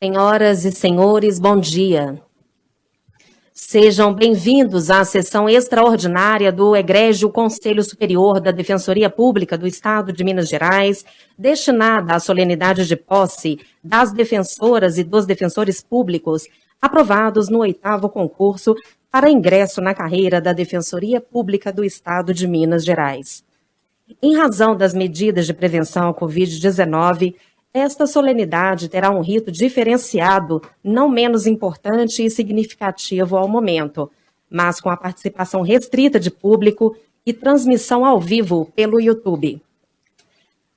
Senhoras e senhores, bom dia. Sejam bem-vindos à sessão extraordinária do Egrégio Conselho Superior da Defensoria Pública do Estado de Minas Gerais, destinada à solenidade de posse das defensoras e dos defensores públicos aprovados no 8º concurso para ingresso na carreira da Defensoria Pública do Estado de Minas Gerais. Em razão das medidas de prevenção ao Covid-19, esta solenidade terá um rito diferenciado, não menos importante e significativo ao momento, mas com a participação restrita de público e transmissão ao vivo pelo YouTube.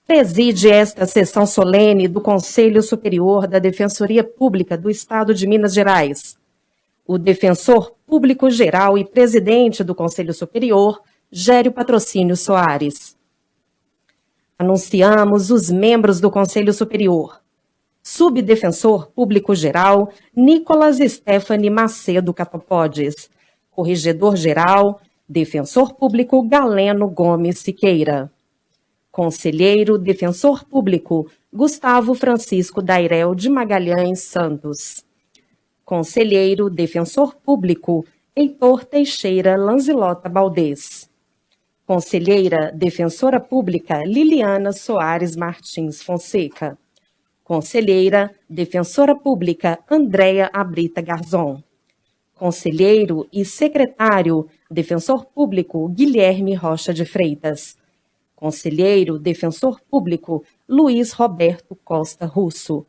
Preside esta sessão solene do Conselho Superior da Defensoria Pública do Estado de Minas Gerais o Defensor Público Geral e Presidente do Conselho Superior, Gério Patrocínio Soares. Anunciamos os membros do Conselho Superior. Subdefensor Público-Geral, Nicolas Stephanie Macedo Catopodes. Corregedor-Geral, Defensor Público Galeno Gomes Siqueira. Conselheiro Defensor Público, Gustavo Francisco Dairel de Magalhães Santos. Conselheiro Defensor Público, Heitor Teixeira Lanzilota Baldez. Conselheira Defensora Pública Liliana Soares Martins Fonseca. Conselheira Defensora Pública Andréa Abrita Garzon. Conselheiro e Secretário Defensor Público Guilherme Rocha de Freitas. Conselheiro Defensor Público Luiz Roberto Costa Russo.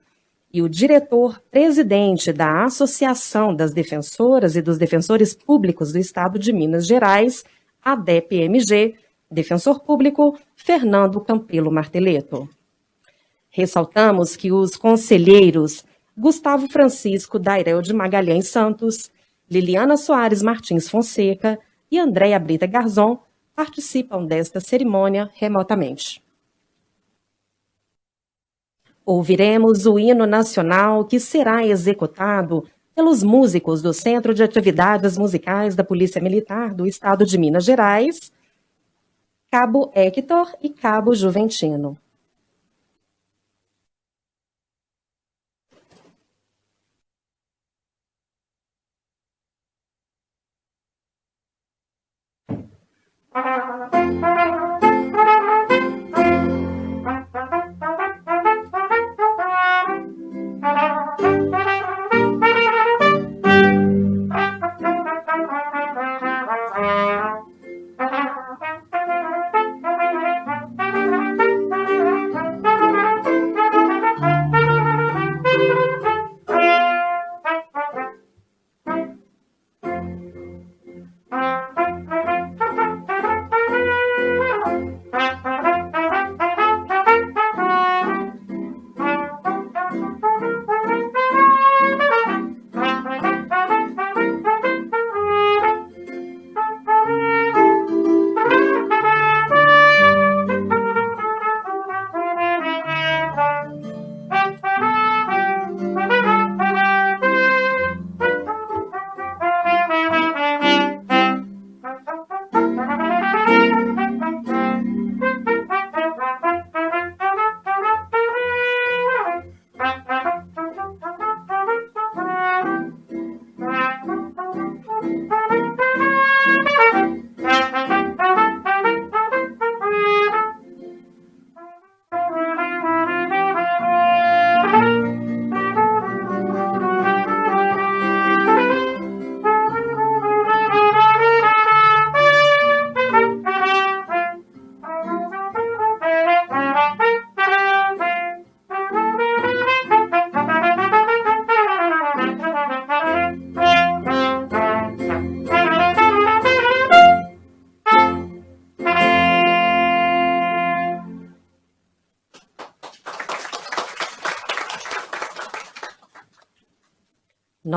E o diretor-presidente da Associação das Defensoras e dos Defensores Públicos do Estado de Minas Gerais, ADEPMG, Defensor Público, Fernando Campelo Marteleto. Ressaltamos que os conselheiros Gustavo Francisco Dairel de Magalhães Santos, Liliana Soares Martins Fonseca e Andréa Brita Garzon participam desta cerimônia remotamente. Ouviremos o hino nacional que será executado pelos músicos do Centro de Atividades Musicais da Polícia Militar do Estado de Minas Gerais, Cabo Hector e Cabo Juventino.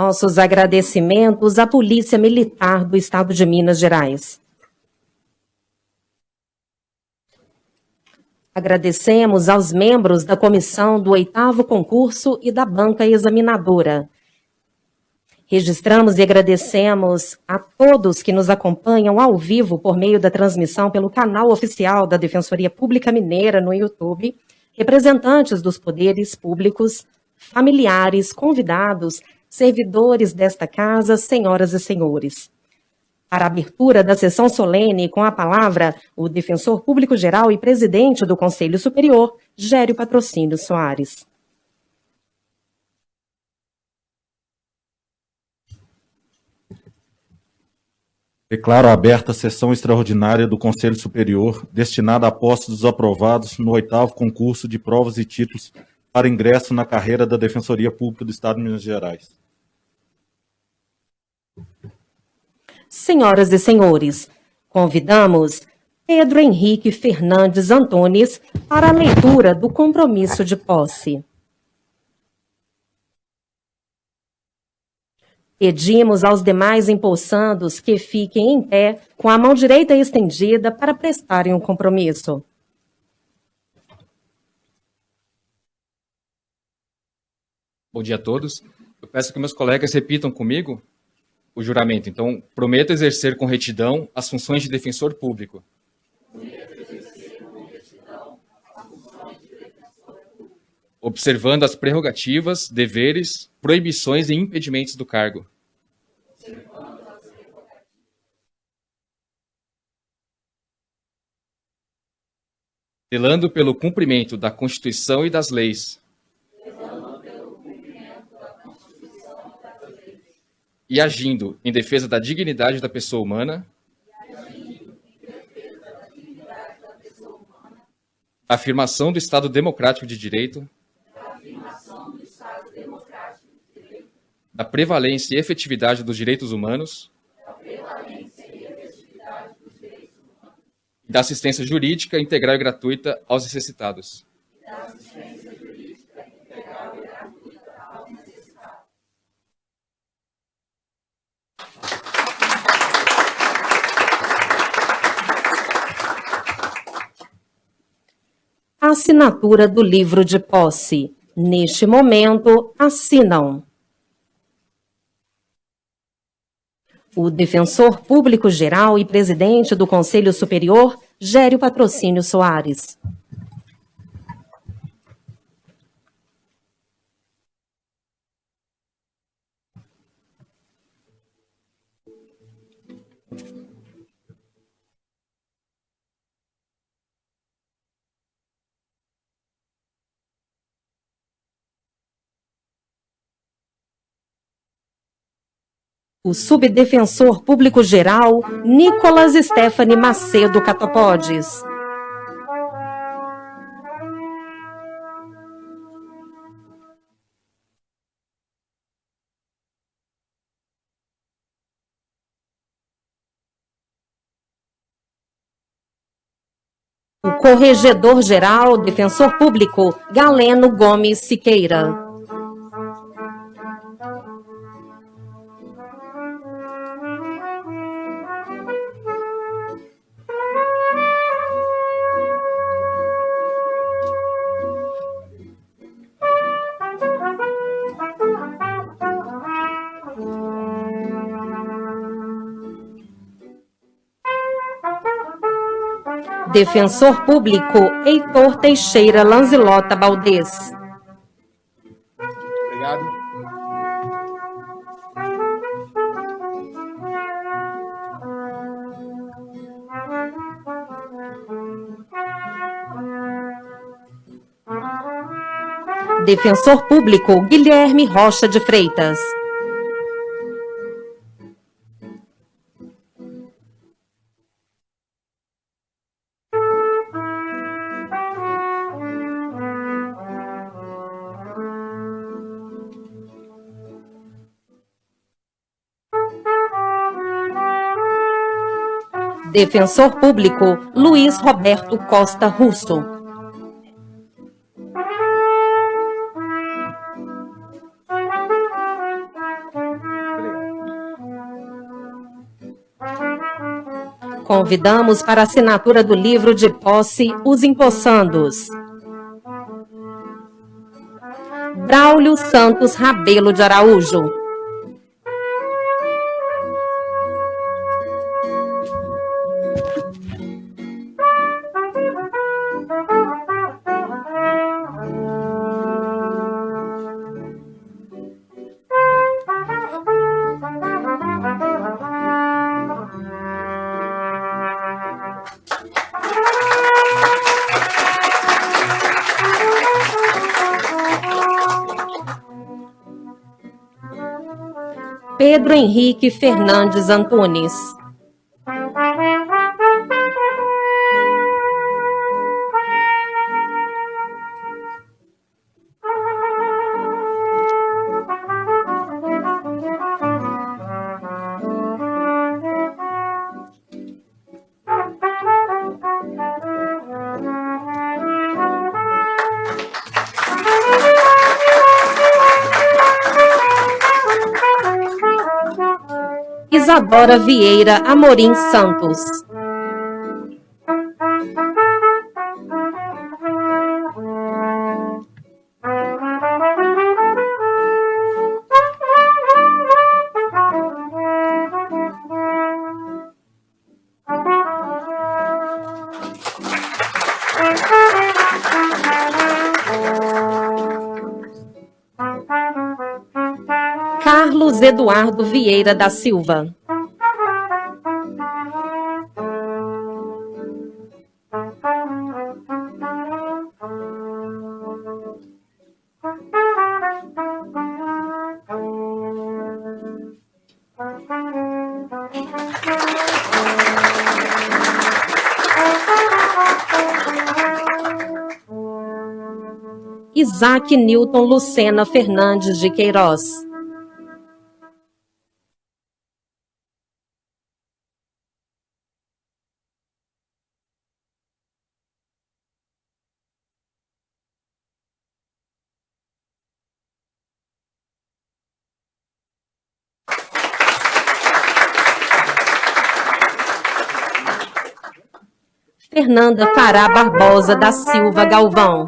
Nossos agradecimentos à Polícia Militar do Estado de Minas Gerais. Agradecemos aos membros da comissão do 8º concurso e da banca examinadora. Registramos e agradecemos a todos que nos acompanham ao vivo por meio da transmissão pelo canal oficial da Defensoria Pública Mineira no YouTube, representantes dos poderes públicos, familiares, convidados, servidores desta casa, senhoras e senhores. Para a abertura da sessão solene, com a palavra, o Defensor Público-Geral e Presidente do Conselho Superior, Gério Patrocínio Soares. Declaro aberta a sessão extraordinária do Conselho Superior, destinada a posse dos aprovados no 8º concurso de provas e títulos para ingresso na carreira da Defensoria Pública do Estado de Minas Gerais. Senhoras e senhores, convidamos Pedro Henrique Fernandes Antunes para a leitura do compromisso de posse. Pedimos aos demais empossandos que fiquem em pé, com a mão direita estendida, para prestarem o compromisso. Bom dia a todos. Eu peço que meus colegas repitam comigo o juramento. Então, prometo exercer com retidão as funções de defensor público. Observando as prerrogativas, deveres, proibições e impedimentos do cargo. Zelando pelo cumprimento da Constituição e das leis. E agindo em defesa da dignidade da pessoa humana. Afirmação do Estado Democrático de Direito. Da prevalência e efetividade dos direitos humanos. E da assistência jurídica integral e gratuita aos necessitados. Assinatura do livro de posse. Neste momento, assinam o Defensor Público-Geral e Presidente do Conselho Superior, Gério Patrocínio Soares. O Subdefensor Público-Geral, Nicolas Stephanie Macedo Catopodes. O Corregedor-Geral, Defensor Público, Galeno Gomes Siqueira. Defensor Público, Heitor Teixeira Lanzilota Baldez. Obrigado. Defensor Público, Guilherme Rocha de Freitas. Defensor Público, Luiz Roberto Costa Russo. Convidamos para a assinatura do livro de posse os empossandos: Braulio Santos Rabelo de Araújo. Pedro Henrique Fernandes Antunes. Isadora Vieira Amorim Santos. Carlos Eduardo Vieira da Silva. Isaac Newton Lucena Fernandes de Queiroz. Fernanda Fará Barbosa da Silva Galvão.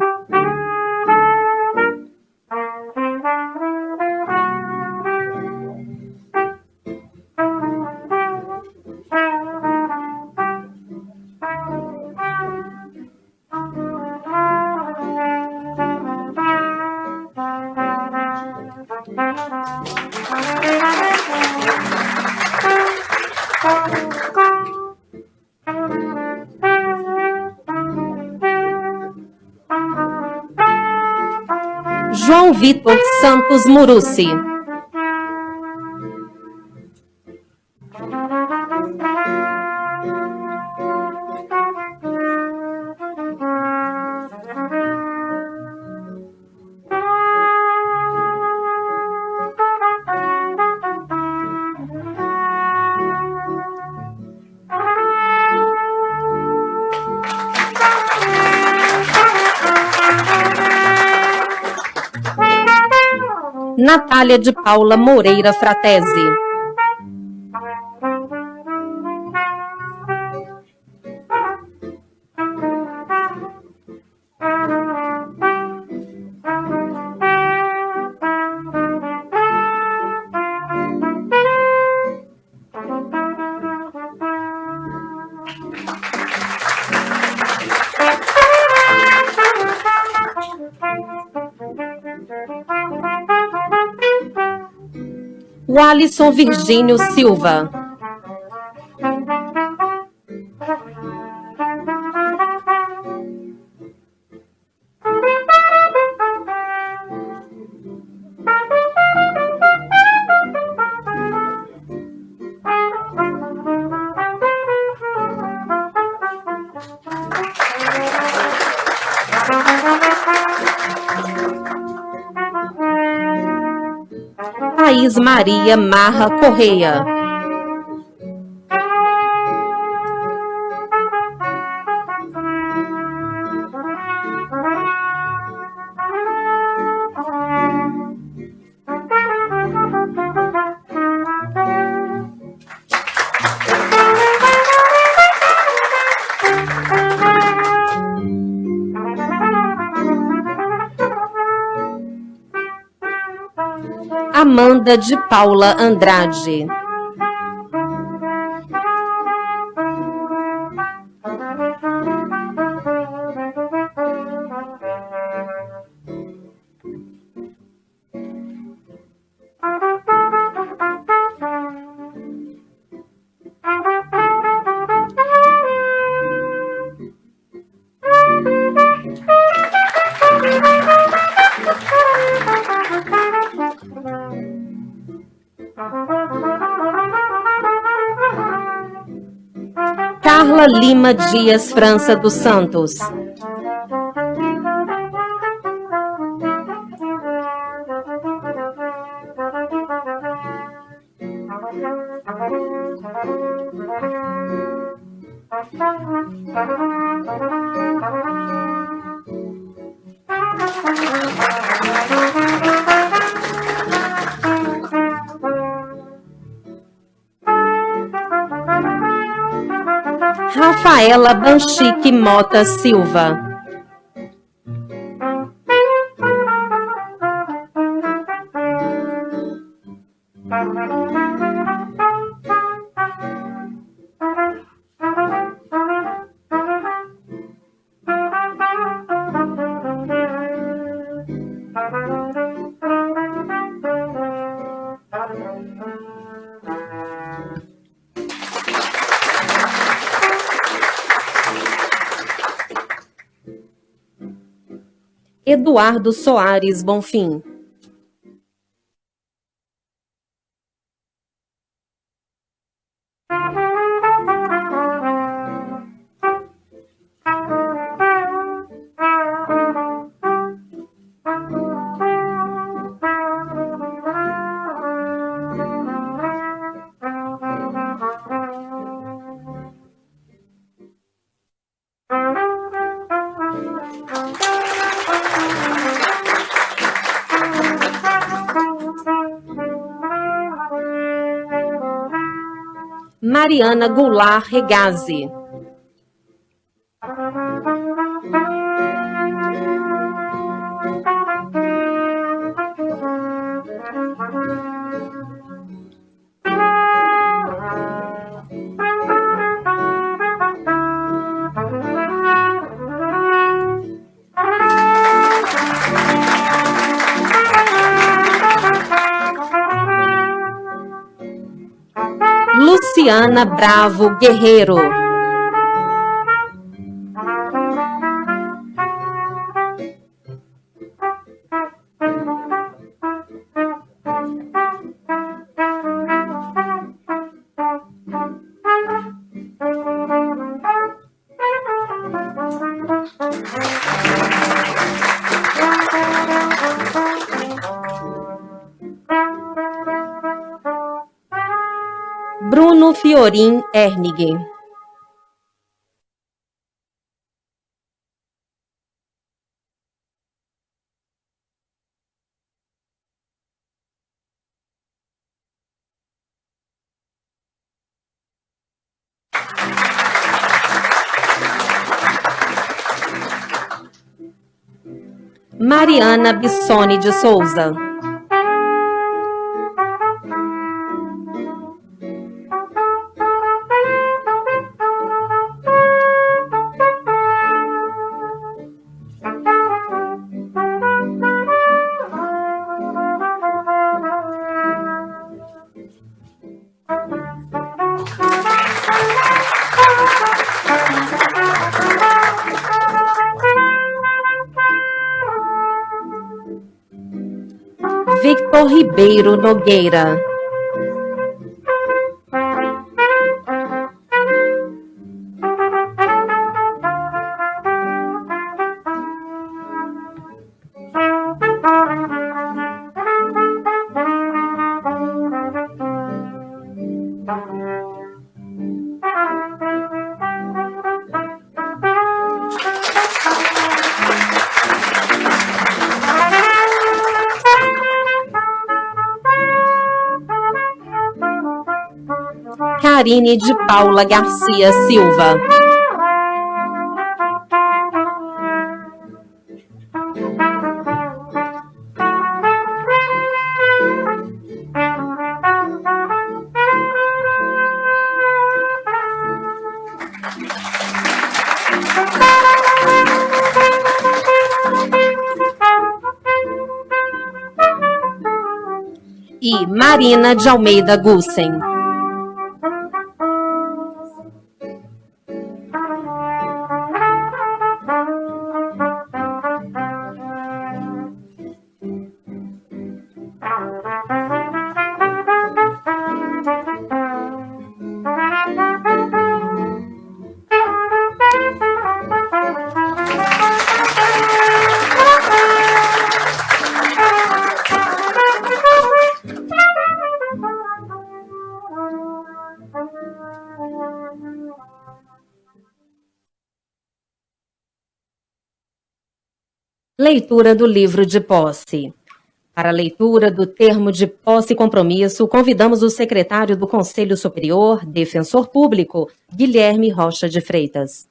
João Vitor Santos Muruci. Natália de Paula Moreira Fratesi. Walisson Virgínio Silva. Thaís Maria Marra Correia. Amanda de Paula Andrade. Rafaela Lima Dias França dos Santos. Rafaela Banchique Mota Silva. Eduardo Soares Bonfim. Mariana Goulart Regazzi. Luciana Bravo Guerreiro. Bruno Fiorin Ernig. Mariana Bissoni de Souza. Victor Ribeiro Nogueira. Karine de Paula Garcia Silva. E Marina de Almeida Gussen. Leitura do livro de posse. Para a leitura do termo de posse e compromisso, convidamos o secretário do Conselho Superior, Defensor Público, Guilherme Rocha de Freitas.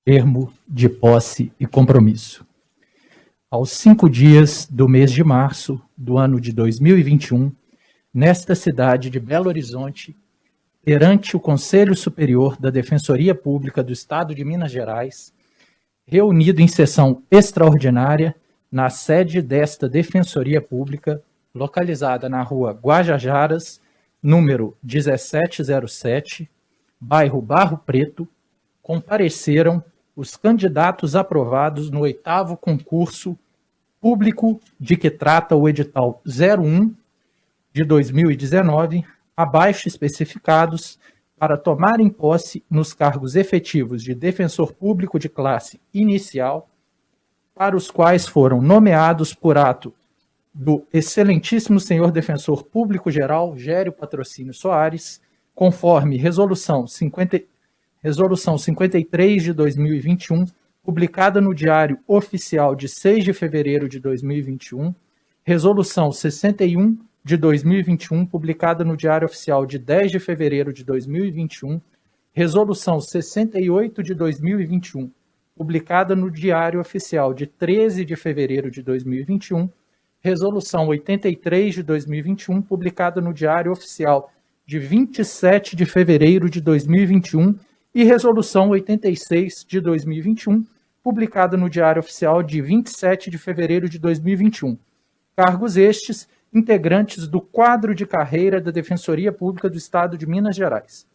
Termo de posse e compromisso. Aos 5 dias do mês de março do ano de 2021, nesta cidade de Belo Horizonte, perante o Conselho Superior da Defensoria Pública do Estado de Minas Gerais, reunido em sessão extraordinária na sede desta Defensoria Pública, localizada na rua Guajajaras, número 1707, bairro Barro Preto, compareceram os candidatos aprovados no 8º concurso público de que trata o edital 01 de 2019, abaixo especificados, para tomarem posse nos cargos efetivos de defensor público de classe inicial, para os quais foram nomeados por ato do excelentíssimo senhor defensor público geral, Gério Patrocínio Soares, conforme Resolução 53 de 2021, publicada no Diário Oficial de 6 de fevereiro de 2021, Resolução 61 de 2021, publicada no Diário Oficial de 10 de fevereiro de 2021, Resolução 68 de 2021, publicada no Diário Oficial de 13 de fevereiro de 2021, Resolução 83 de 2021, publicada no Diário Oficial de 27 de fevereiro de 2021, e Resolução 86 de 2021, publicada no Diário Oficial de 27 de fevereiro de 2021. Cargos estes, integrantes do quadro de carreira da Defensoria Pública do Estado de Minas Gerais.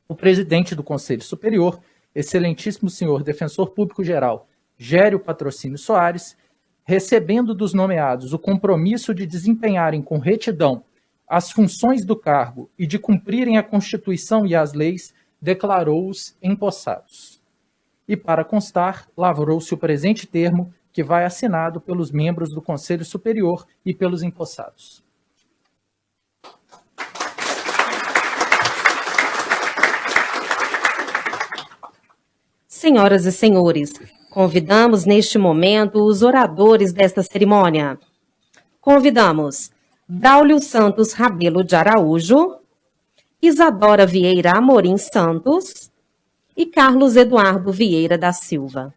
O presidente do Conselho Superior, excelentíssimo senhor Defensor Público Geral, Gério Patrocínio Soares, recebendo dos nomeados o compromisso de desempenharem com retidão as funções do cargo e de cumprirem a Constituição e as leis, declarou-os empossados. E, para constar, lavrou-se o presente termo, que vai assinado pelos membros do Conselho Superior e pelos empossados. Senhoras e senhores, convidamos neste momento os oradores desta cerimônia. Convidamos Braulio Santos Rabelo de Araújo, Isadora Vieira Amorim Santos e Carlos Eduardo Vieira da Silva.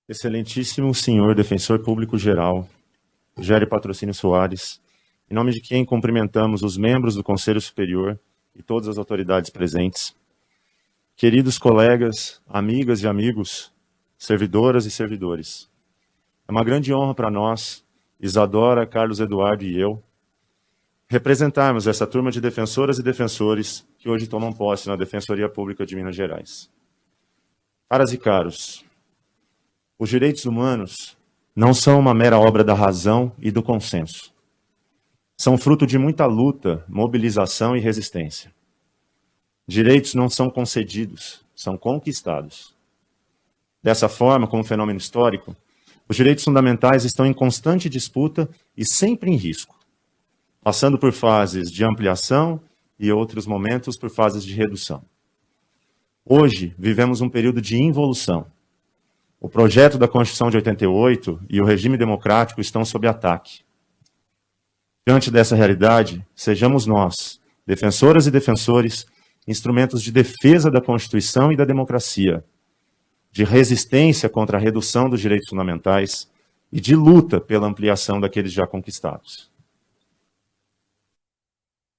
Excelentíssimo senhor Defensor Público Geral, Gério Patrocínio Soares, em nome de quem cumprimentamos os membros do Conselho Superior e todas as autoridades presentes, queridos colegas, amigas e amigos, servidoras e servidores, é uma grande honra para nós, Isadora, Carlos Eduardo e eu, representarmos essa turma de defensoras e defensores que hoje tomam posse na Defensoria Pública de Minas Gerais. Caras e caros, os direitos humanos não são uma mera obra da razão e do consenso. São fruto de muita luta, mobilização e resistência. Direitos não são concedidos, são conquistados. Dessa forma, como fenômeno histórico, os direitos fundamentais estão em constante disputa e sempre em risco, passando por fases de ampliação e outros momentos por fases de redução. Hoje, vivemos um período de involução. O projeto da Constituição de 88 e o regime democrático estão sob ataque. Diante dessa realidade, sejamos nós, defensoras e defensores, instrumentos de defesa da Constituição e da democracia, de resistência contra a redução dos direitos fundamentais e de luta pela ampliação daqueles já conquistados.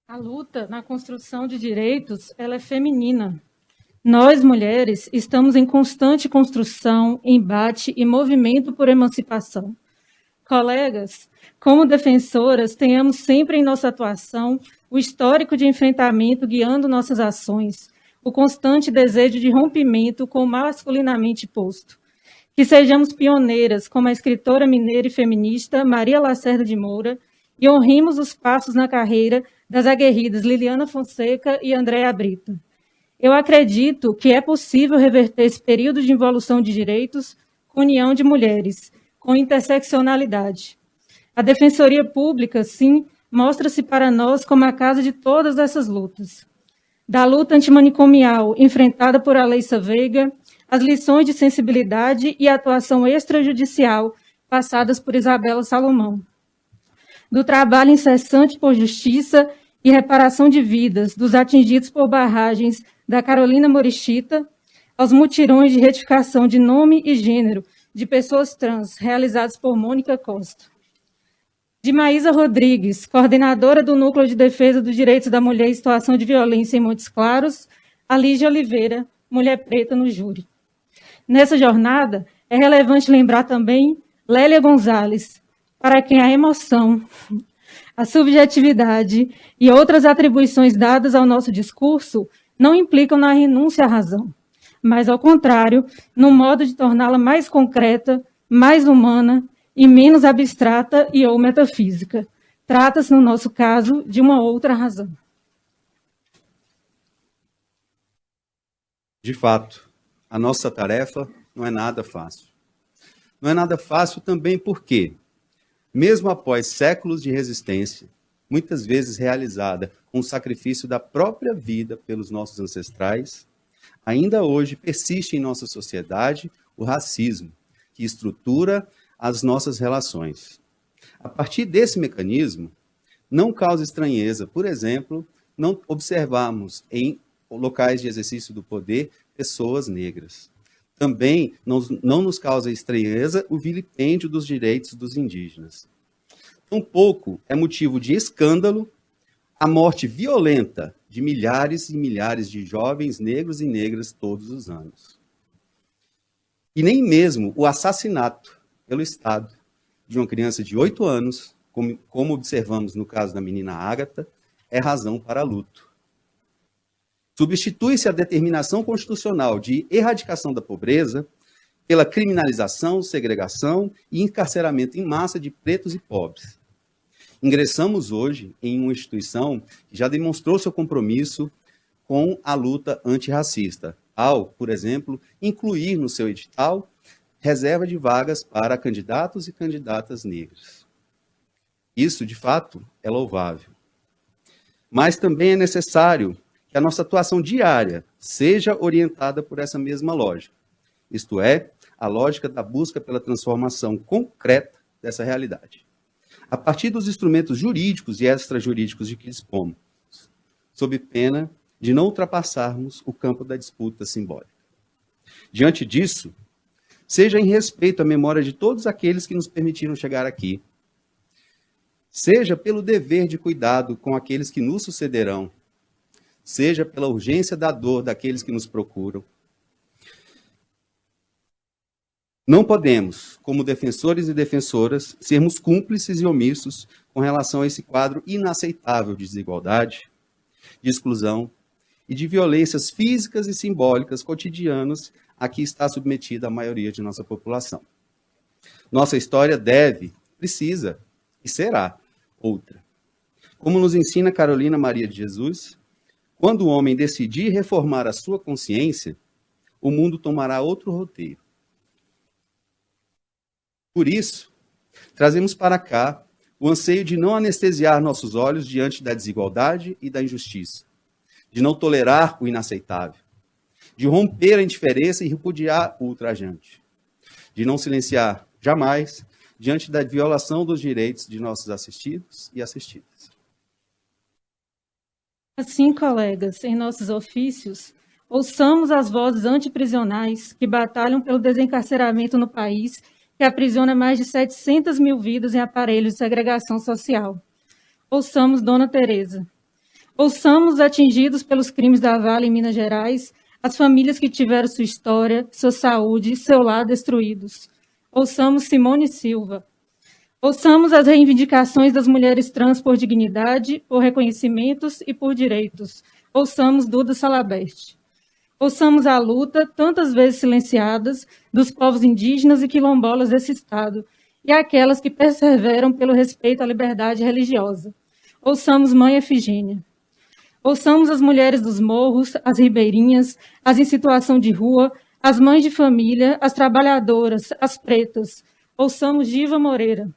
A luta na construção de direitos, ela é feminina. Nós, mulheres, estamos em constante construção, embate e movimento por emancipação. Colegas, como defensoras, tenhamos sempre em nossa atuação o histórico de enfrentamento guiando nossas ações, o constante desejo de rompimento com o masculinamente posto. Que sejamos pioneiras, como a escritora mineira e feminista Maria Lacerda de Moura, e honremos os passos na carreira das aguerridas Liliana Fonseca e Andréa Brito. Eu acredito que é possível reverter esse período de involução de direitos com união de mulheres, com interseccionalidade. A Defensoria Pública, sim, mostra-se para nós como a casa de todas essas lutas. Da luta antimanicomial enfrentada por Aleissa Veiga, as lições de sensibilidade e atuação extrajudicial passadas por Isabela Salomão. Do trabalho incessante por justiça e reparação de vidas dos atingidos por barragens da Carolina Morichita, aos mutirões de retificação de nome e gênero de pessoas trans realizados por Mônica Costa. De Maísa Rodrigues, coordenadora do Núcleo de Defesa dos Direitos da Mulher em Situação de Violência em Montes Claros, a Lígia Oliveira, mulher preta no júri. Nessa jornada, é relevante lembrar também Lélia Gonzalez, para quem a emoção, a subjetividade e outras atribuições dadas ao nosso discurso não implicam na renúncia à razão, mas, ao contrário, no modo de torná-la mais concreta, mais humana e menos abstrata e ou metafísica. Trata-se, no nosso caso, de uma outra razão. De fato, a nossa tarefa não é nada fácil. Não é nada fácil também porque, mesmo após séculos de resistência, muitas vezes realizada com o sacrifício da própria vida pelos nossos ancestrais, ainda hoje persiste em nossa sociedade o racismo, que estrutura as nossas relações. A partir desse mecanismo, não causa estranheza, por exemplo, não observarmos em locais de exercício do poder pessoas negras. Também não nos causa estranheza o vilipêndio dos direitos dos indígenas. Tampouco é motivo de escândalo a morte violenta de milhares e milhares de jovens negros e negras todos os anos. E nem mesmo o assassinato pelo Estado de uma criança de 8 anos, como observamos no caso da menina Ágata, é razão para luto. Substitui-se a determinação constitucional de erradicação da pobreza pela criminalização, segregação e encarceramento em massa de pretos e pobres. Ingressamos hoje em uma instituição que já demonstrou seu compromisso com a luta antirracista, ao, por exemplo, incluir no seu edital reserva de vagas para candidatos e candidatas negras. Isso, de fato, é louvável. Mas também é necessário que a nossa atuação diária seja orientada por essa mesma lógica, isto é, a lógica da busca pela transformação concreta dessa realidade, a partir dos instrumentos jurídicos e extrajurídicos de que dispomos, sob pena de não ultrapassarmos o campo da disputa simbólica. Diante disso, seja em respeito à memória de todos aqueles que nos permitiram chegar aqui, seja pelo dever de cuidado com aqueles que nos sucederão, seja pela urgência da dor daqueles que nos procuram. Não podemos, como defensores e defensoras, sermos cúmplices e omissos com relação a esse quadro inaceitável de desigualdade, de exclusão e de violências físicas e simbólicas cotidianas a que está submetida a maioria de nossa população. Nossa história deve, precisa e será outra. Como nos ensina Carolina Maria de Jesus, quando o homem decidir reformar a sua consciência, o mundo tomará outro roteiro. Por isso, trazemos para cá o anseio de não anestesiar nossos olhos diante da desigualdade e da injustiça, de não tolerar o inaceitável, de romper a indiferença e repudiar o ultrajante, de não silenciar jamais diante da violação dos direitos de nossos assistidos e assistidas. Assim, colegas, em nossos ofícios, ouçamos as vozes antiprisionais que batalham pelo desencarceramento no país, que aprisiona mais de 700 mil vidas em aparelhos de segregação social. Ouçamos Dona Teresa. Ouçamos os atingidos pelos crimes da Vale em Minas Gerais, as famílias que tiveram sua história, sua saúde e seu lar destruídos. Ouçamos Simone Silva. Ouçamos as reivindicações das mulheres trans por dignidade, por reconhecimentos e por direitos. Ouçamos Duda Salabert. Ouçamos a luta, tantas vezes silenciadas, dos povos indígenas e quilombolas desse Estado, e aquelas que perseveram pelo respeito à liberdade religiosa. Ouçamos Mãe Efigênia. Ouçamos as mulheres dos morros, as ribeirinhas, as em situação de rua, as mães de família, as trabalhadoras, as pretas. Ouçamos Diva Moreira.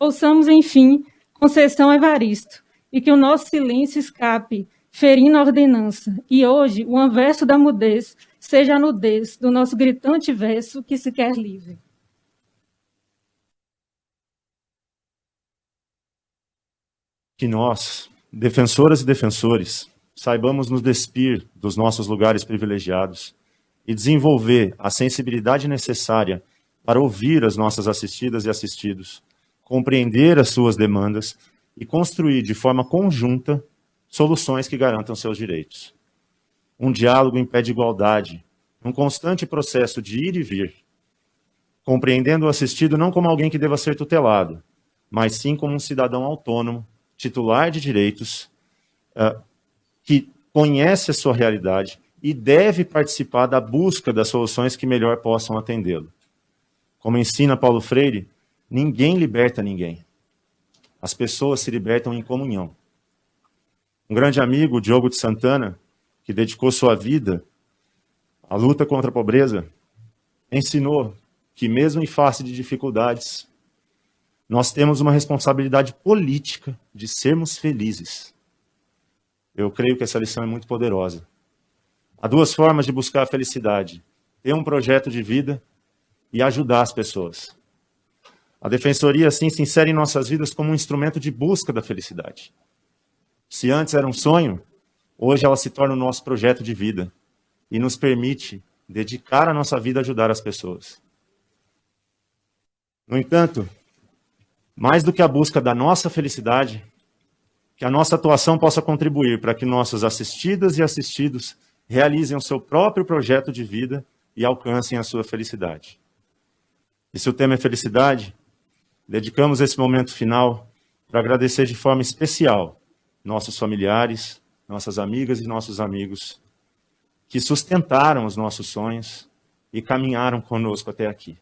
Ouçamos, enfim, Conceição Evaristo, e que o nosso silêncio escape, ferindo a ordenança, e hoje o anverso da mudez seja a nudez do nosso gritante verso que se quer livre. Que nós, defensoras e defensores, saibamos nos despir dos nossos lugares privilegiados e desenvolver a sensibilidade necessária para ouvir as nossas assistidas e assistidos, compreender as suas demandas e construir de forma conjunta soluções que garantam seus direitos. Um diálogo em pé de igualdade, um constante processo de ir e vir, compreendendo o assistido não como alguém que deva ser tutelado, mas sim como um cidadão autônomo, titular de direitos, que conhece a sua realidade e deve participar da busca das soluções que melhor possam atendê-lo. Como ensina Paulo Freire, ninguém liberta ninguém. As pessoas se libertam em comunhão. Um grande amigo, Diogo de Santana, que dedicou sua vida à luta contra a pobreza, ensinou que mesmo em face de dificuldades, nós temos uma responsabilidade política de sermos felizes. Eu creio que essa lição é muito poderosa. Há duas formas de buscar a felicidade: ter um projeto de vida e ajudar as pessoas. A defensoria, assim, se insere em nossas vidas como um instrumento de busca da felicidade. Se antes era um sonho, hoje ela se torna o nosso projeto de vida e nos permite dedicar a nossa vida a ajudar as pessoas. No entanto, mais do que a busca da nossa felicidade, que a nossa atuação possa contribuir para que nossos assistidas e assistidos realizem o seu próprio projeto de vida e alcancem a sua felicidade. E se o tema é felicidade, dedicamos esse momento final para agradecer de forma especial nossos familiares, nossas amigas e nossos amigos que sustentaram os nossos sonhos e caminharam conosco até aqui.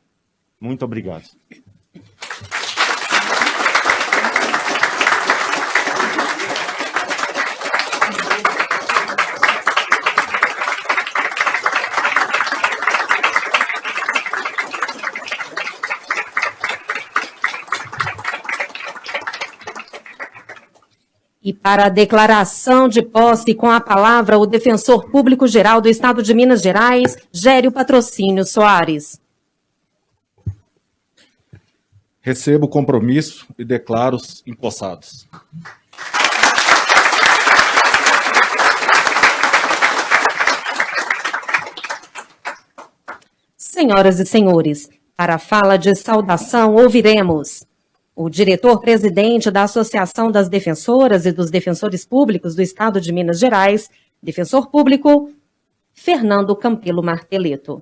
Muito obrigado. E para a declaração de posse, com a palavra, o Defensor Público-Geral do Estado de Minas Gerais, Gério Patrocínio Soares. Recebo o compromisso e declaro-os empossados. Senhoras e senhores, para a fala de saudação, ouviremos o diretor-presidente da Associação das Defensoras e dos Defensores Públicos do Estado de Minas Gerais, defensor público, Fernando Campelo Marteleto.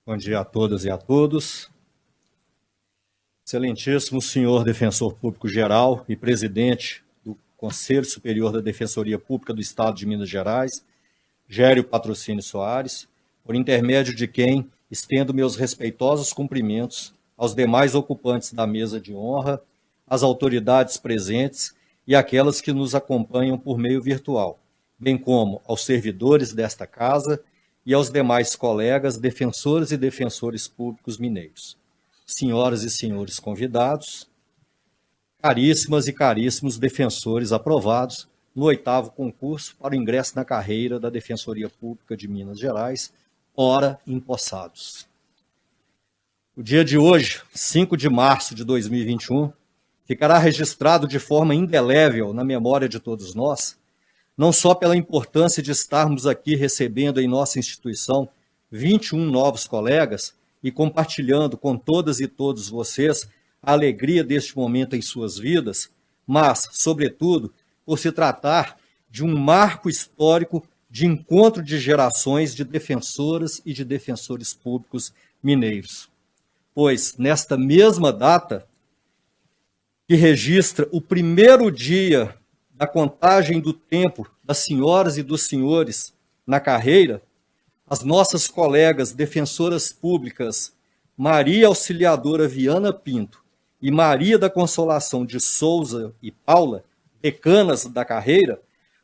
Bom dia a todas e a todos. Excelentíssimo senhor Defensor Público Geral e presidente do Conselho Superior da Defensoria Pública do Estado de Minas Gerais, Gério Patrocínio Soares, por intermédio de quem estendo meus respeitosos cumprimentos aos demais ocupantes da mesa de honra, às autoridades presentes e àquelas que nos acompanham por meio virtual, bem como aos servidores desta casa e aos demais colegas defensores e defensores públicos mineiros. Senhoras e senhores convidados, caríssimas e caríssimos defensores aprovados no 8º concurso para o ingresso na carreira da Defensoria Pública de Minas Gerais, ora empossados. O dia de hoje, 5 de março de 2021, ficará registrado de forma indelével na memória de todos nós, não só pela importância de estarmos aqui recebendo em nossa instituição 21 novos colegas e compartilhando com todas e todos vocês a alegria deste momento em suas vidas, mas, sobretudo, por se tratar de um marco histórico de encontro de gerações de defensoras e de defensores públicos mineiros. Pois, nesta mesma data, que registra o primeiro dia da contagem do tempo das senhoras e dos senhores na carreira, as nossas colegas defensoras públicas Maria Auxiliadora Viana Pinto e Maria da Consolação de Souza e Paula, decanas da carreira,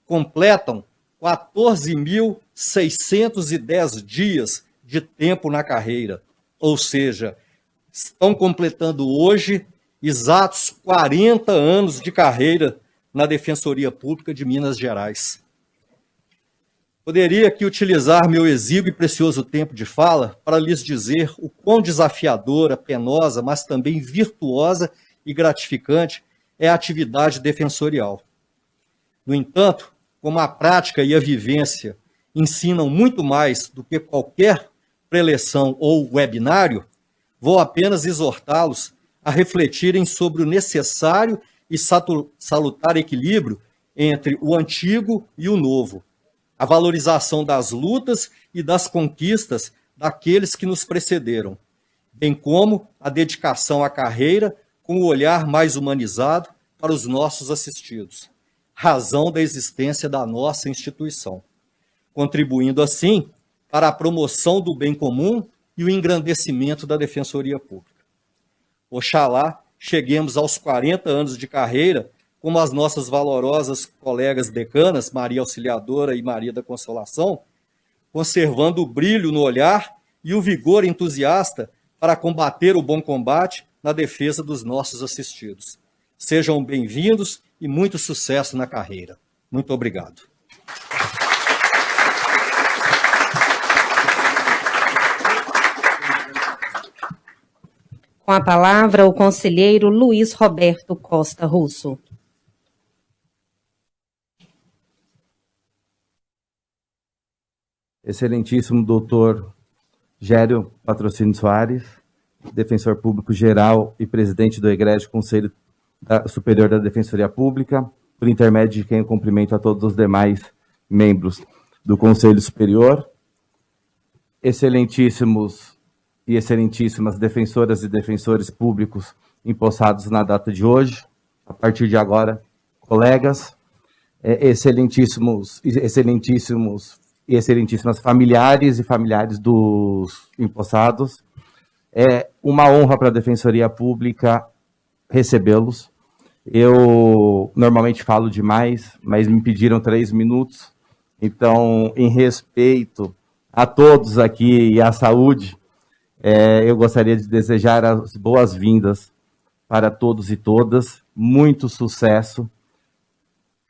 completam 14.610 dias de tempo na carreira, ou seja, estão completando hoje exatos 40 anos de carreira na Defensoria Pública de Minas Gerais. Poderia aqui utilizar meu exíguo e precioso tempo de fala para lhes dizer o quão desafiadora, penosa, mas também virtuosa e gratificante é a atividade defensorial. No entanto, como a prática e a vivência ensinam muito mais do que qualquer preleção ou webinário, vou apenas exortá-los a refletirem sobre o necessário e salutar equilíbrio entre o antigo e o novo, a valorização das lutas e das conquistas daqueles que nos precederam, bem como a dedicação à carreira com o olhar mais humanizado para os nossos assistidos, razão da existência da nossa instituição, contribuindo assim para a promoção do bem comum e o engrandecimento da Defensoria Pública. Oxalá cheguemos aos 40 anos de carreira como as nossas valorosas colegas decanas, Maria Auxiliadora e Maria da Consolação, conservando o brilho no olhar e o vigor entusiasta para combater o bom combate na defesa dos nossos assistidos. Sejam bem-vindos e muito sucesso na carreira. Muito obrigado. Com a palavra, o conselheiro Luiz Roberto Costa Russo. Excelentíssimo doutor Gério Patrocínio Soares, defensor público geral e presidente do Egrégio Conselho Superior da Defensoria Pública, por intermédio de quem eu cumprimento a todos os demais membros do Conselho Superior, excelentíssimos e excelentíssimas defensoras e defensores públicos empossados na data de hoje, a partir de agora, colegas, excelentíssimos e excelentíssimas familiares e familiares dos empossados. É uma honra para a Defensoria Pública recebê-los. Eu normalmente falo demais, mas me pediram 3 minutos. Então, em respeito a todos aqui e à saúde, eu gostaria de desejar as boas-vindas para todos e todas. Muito sucesso.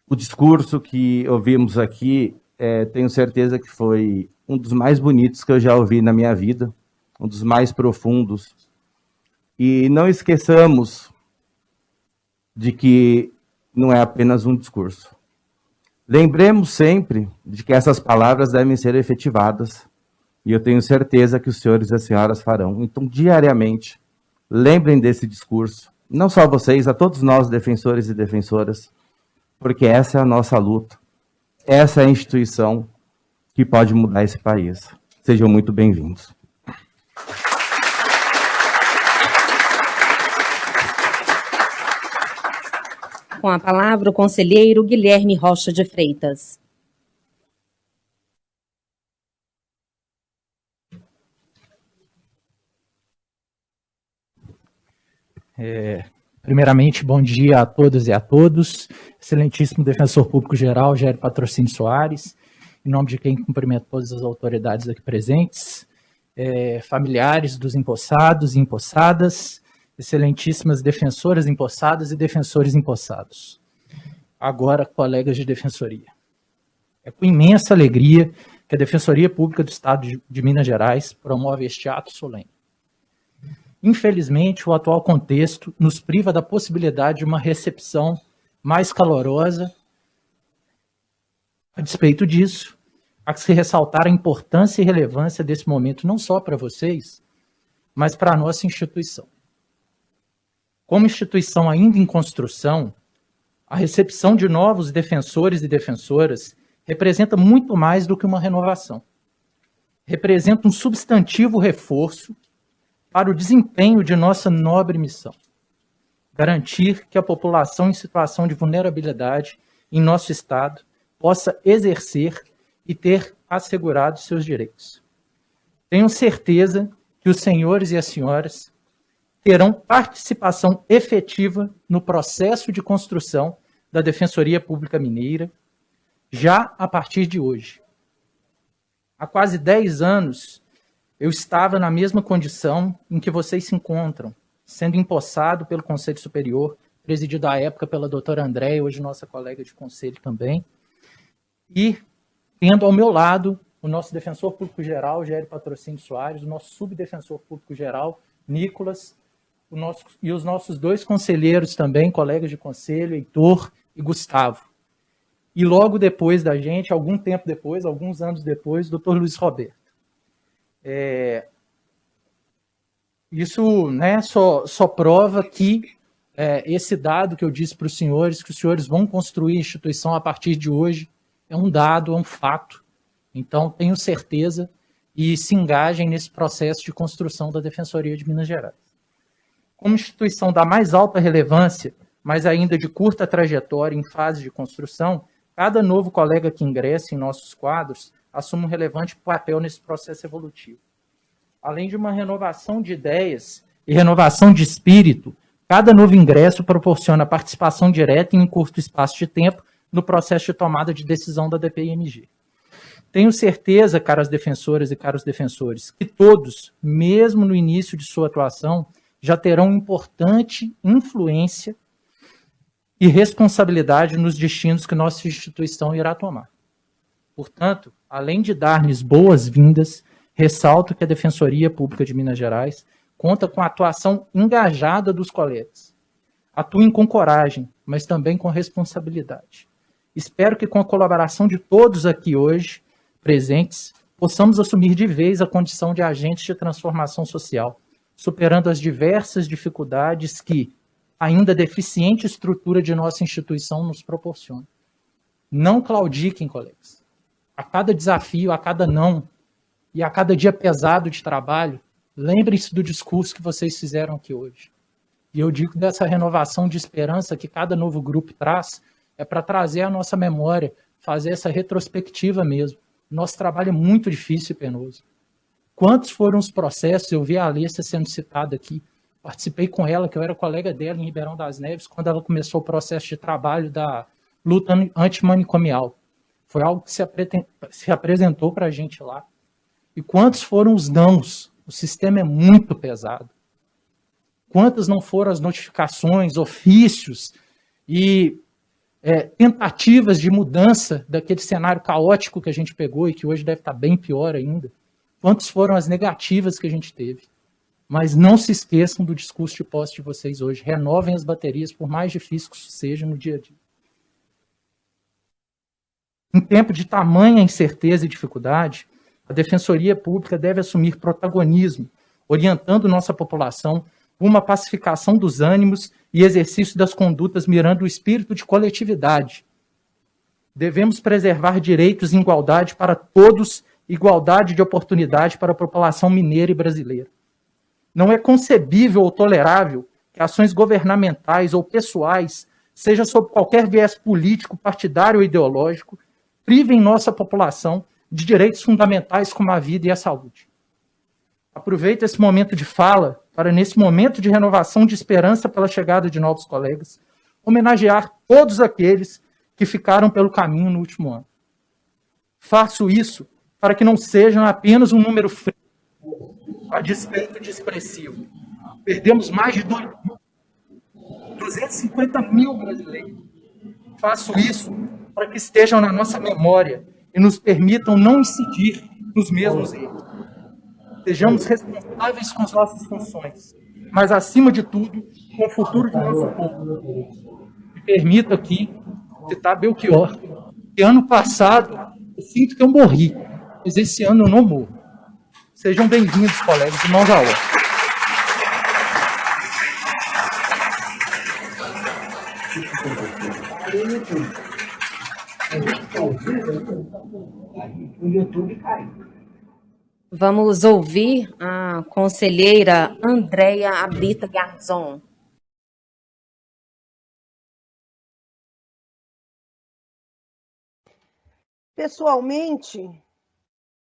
O discurso que ouvimos aqui, tenho certeza que foi um dos mais bonitos que eu já ouvi na minha vida, um dos mais profundos. E não esqueçamos de que não é apenas um discurso. Lembremos sempre de que essas palavras devem ser efetivadas, e eu tenho certeza que os senhores e as senhoras farão. Então, diariamente, lembrem desse discurso, não só vocês, a todos nós, defensores e defensoras, porque essa é a nossa luta, essa é a instituição que pode mudar esse país. Sejam muito bem-vindos. Com a palavra, o conselheiro Guilherme Rocha de Freitas. Primeiramente, bom dia a todas e a todos. Excelentíssimo defensor público geral, Gério Patrocínio Soares, em nome de quem cumprimento todas as autoridades aqui presentes, familiares dos empossados e empossadas, excelentíssimas defensoras empossadas e defensores empossados. Agora, colegas de defensoria. É com imensa alegria que a Defensoria Pública do Estado de Minas Gerais promove este ato solene. Infelizmente, o atual contexto nos priva da possibilidade de uma recepção mais calorosa A despeito disso, há que se ressaltar a importância e relevância desse momento, não só para vocês, mas para a nossa instituição. Como instituição ainda em construção, a recepção de novos defensores e defensoras representa muito mais do que uma renovação. Representa um substantivo reforço para o desempenho de nossa nobre missão. Garantir que a população em situação de vulnerabilidade em nosso Estado possa exercer e ter assegurados seus direitos. Tenho certeza que os senhores e as senhoras terão participação efetiva no processo de construção da Defensoria Pública Mineira, já a partir de hoje. Há quase 10 anos, eu estava na mesma condição em que vocês se encontram, sendo empossado pelo Conselho Superior, presidido à época pela doutora Andréia, hoje nossa colega de conselho também, e tendo ao meu lado o nosso defensor público-geral, Gério Patrocínio Soares, o nosso subdefensor público-geral, Nicolas, e os nossos 2 conselheiros também, colegas de conselho, Heitor e Gustavo. E logo depois da gente, algum tempo depois, alguns anos depois, o doutor Luiz Roberto. Isso, né, só prova que esse dado que eu disse para os senhores, que os senhores vão construir a instituição a partir de hoje, é um dado, é um fato. Então, tenho certeza e se engajem nesse processo de construção da Defensoria de Minas Gerais. Como instituição da mais alta relevância, mas ainda de curta trajetória em fase de construção, cada novo colega que ingressa em nossos quadros assume um relevante papel nesse processo evolutivo. Além de uma renovação de ideias e renovação de espírito, cada novo ingresso proporciona participação direta em um curto espaço de tempo no processo de tomada de decisão da DPMG. Tenho certeza, caras defensoras e caros defensores, que todos, mesmo no início de sua atuação, já terão importante influência e responsabilidade nos destinos que nossa instituição irá tomar. Portanto, além de dar-lhes boas-vindas, ressalto que a Defensoria Pública de Minas Gerais conta com a atuação engajada dos colegas. Atuem com coragem, mas também com responsabilidade. Espero que com a colaboração de todos aqui hoje presentes, possamos assumir de vez a condição de agentes de transformação social, superando as diversas dificuldades que ainda a deficiente estrutura de nossa instituição nos proporciona. Não claudiquem, colegas. A cada desafio, a cada não, e a cada dia pesado de trabalho, lembrem-se do discurso que vocês fizeram aqui hoje. E eu digo dessa renovação de esperança que cada novo grupo traz, é para trazer a nossa memória, fazer essa retrospectiva mesmo. Nosso trabalho é muito difícil e penoso. Quantos foram os processos? Eu vi a Alessa sendo citada aqui. Participei com ela, que eu era colega dela em Ribeirão das Neves, quando ela começou o processo de trabalho da luta antimanicomial. Foi algo que se apresentou para a gente lá. E quantos foram os nãos? O sistema é muito pesado. Quantas não foram as notificações, ofícios e tentativas de mudança daquele cenário caótico que a gente pegou e que hoje deve estar bem pior ainda? Quantas foram as negativas que a gente teve? Mas não se esqueçam do discurso de posse de vocês hoje. Renovem as baterias, por mais difícil que isso seja no dia a dia. Em tempo de tamanha incerteza e dificuldade, a Defensoria Pública deve assumir protagonismo, orientando nossa população uma pacificação dos ânimos e exercício das condutas mirando o espírito de coletividade. Devemos preservar direitos e igualdade para todos, igualdade de oportunidade para a população mineira e brasileira. Não é concebível ou tolerável que ações governamentais ou pessoais, seja sob qualquer viés político, partidário ou ideológico, privem nossa população de direitos fundamentais como a vida e a saúde. Aproveito esse momento de fala para, nesse momento de renovação de esperança pela chegada de novos colegas, homenagear todos aqueles que ficaram pelo caminho no último ano. Faço isso para que não sejam apenas um número frio, a despeito de expressivo. Perdemos mais de 250 mil brasileiros. Faço isso para que estejam na nossa memória e nos permitam não incidir nos mesmos erros. Sejamos responsáveis com as nossas funções, mas, acima de tudo, com o futuro do nosso povo. Me permito aqui citar Belchior, que ano passado eu sinto que eu morri, mas esse ano eu não morro. Sejam bem-vindos, colegas, de mãos à obra. Vamos ouvir a conselheira Andréia Abrita Garzon. Pessoalmente,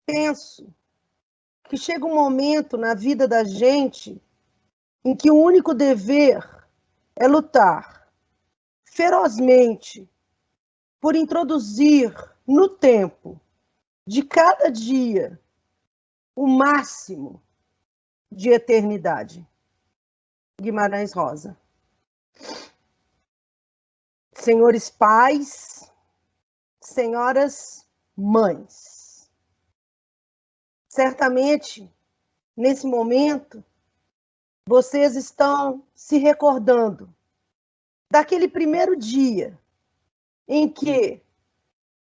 penso que chega um momento na vida da gente em que o único dever é lutar ferozmente por introduzir no tempo de cada dia o máximo de eternidade. Guimarães Rosa. Senhores pais, senhoras mães, certamente, nesse momento, vocês estão se recordando daquele primeiro dia em que,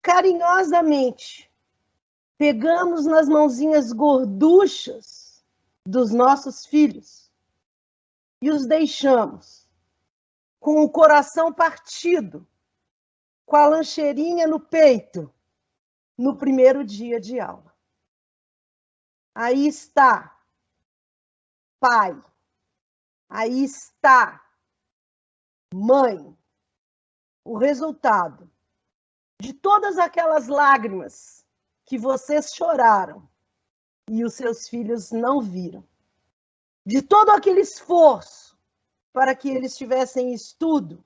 carinhosamente, pegamos nas mãozinhas gorduchas dos nossos filhos e os deixamos com o coração partido, com a lancheirinha no peito, no primeiro dia de aula. Aí está, pai. Aí está, mãe. O resultado de todas aquelas lágrimas que vocês choraram e os seus filhos não viram. De todo aquele esforço para que eles tivessem estudo,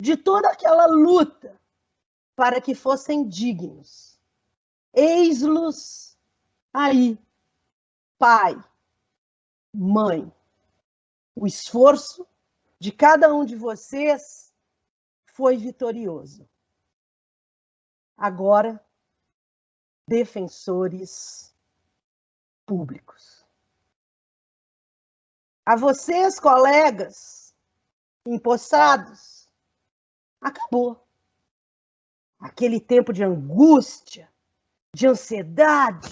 de toda aquela luta para que fossem dignos. Eis-los aí, pai, mãe. O esforço de cada um de vocês foi vitorioso. Agora, defensores públicos. A vocês, colegas, empossados, acabou. Aquele tempo de angústia, de ansiedade,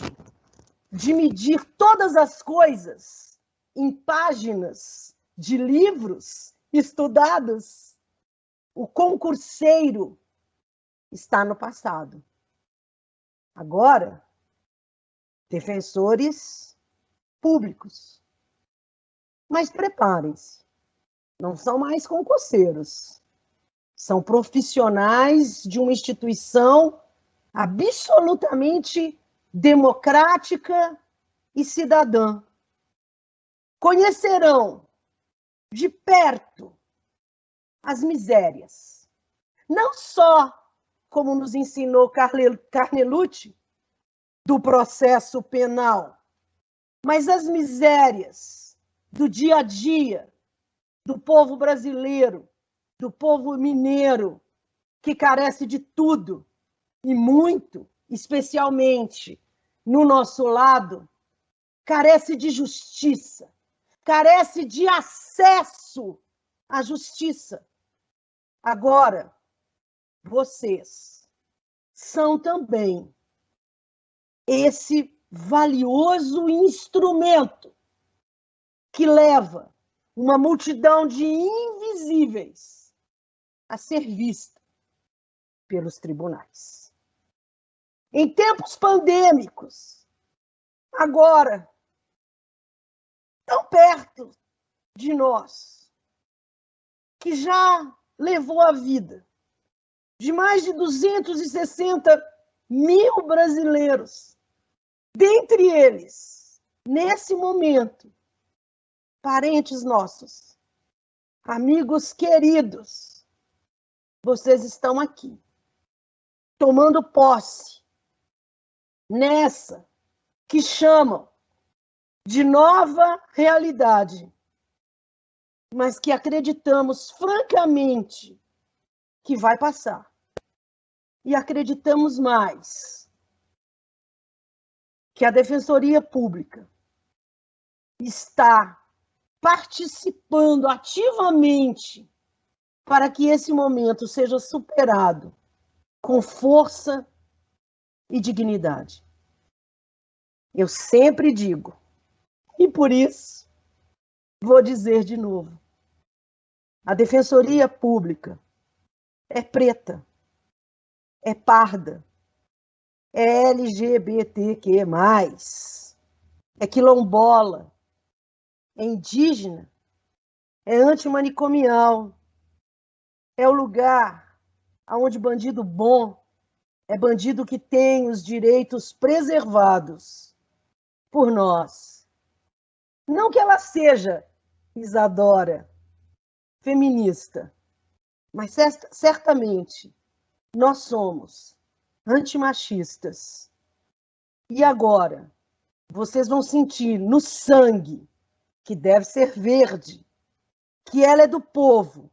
de medir todas as coisas em páginas de livros estudados. O concurseiro está no passado. Agora, defensores públicos. Mas preparem-se, não são mais concurseiros. São profissionais de uma instituição absolutamente democrática e cidadã. Conhecerão de perto as misérias, não só, como nos ensinou Carnelucci, do processo penal, mas as misérias do dia a dia do povo brasileiro, do povo mineiro, que carece de tudo e muito, especialmente no nosso lado, carece de justiça, carece de acesso à justiça. Agora, vocês são também esse valioso instrumento que leva uma multidão de invisíveis a ser vista pelos tribunais. Em tempos pandêmicos, agora, tão perto de nós, que já levou a vida de mais de 260 mil brasileiros, dentre eles, nesse momento, parentes nossos, amigos queridos, vocês estão aqui, tomando posse nessa que chamam de nova realidade, mas que acreditamos francamente que vai passar. E acreditamos mais que a Defensoria Pública está participando ativamente para que esse momento seja superado com força e dignidade. Eu sempre digo, e por isso vou dizer de novo, a Defensoria Pública é preta, é parda, é LGBTQ+, é quilombola, é indígena, é antimanicomial, é o lugar onde bandido bom é bandido que tem os direitos preservados por nós. Não que ela seja, Isadora, feminista, mas certamente nós somos antimachistas. E agora, vocês vão sentir no sangue, que deve ser verde, que ela é do povo,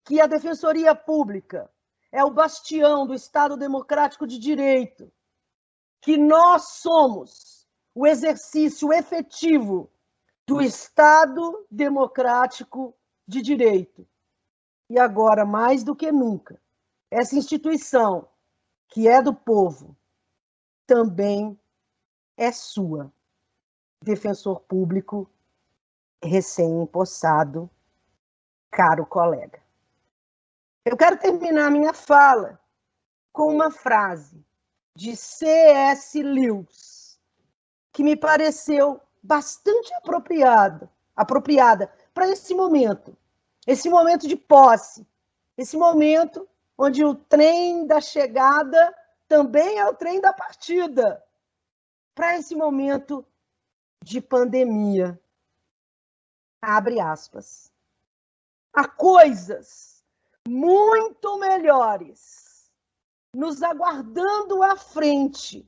que a Defensoria Pública é o bastião do Estado Democrático de Direito, que nós somos o exercício efetivo do Estado Democrático de Direito. E agora, mais do que nunca, essa instituição, que é do povo, também é sua. Defensor público recém-empossado, caro colega. Eu quero terminar minha fala com uma frase de C.S. Lewis, que me pareceu bastante apropriada para esse momento de posse, esse momento onde o trem da chegada também é o trem da partida, para esse momento de pandemia. Abre aspas. Há coisas muito melhores nos aguardando à frente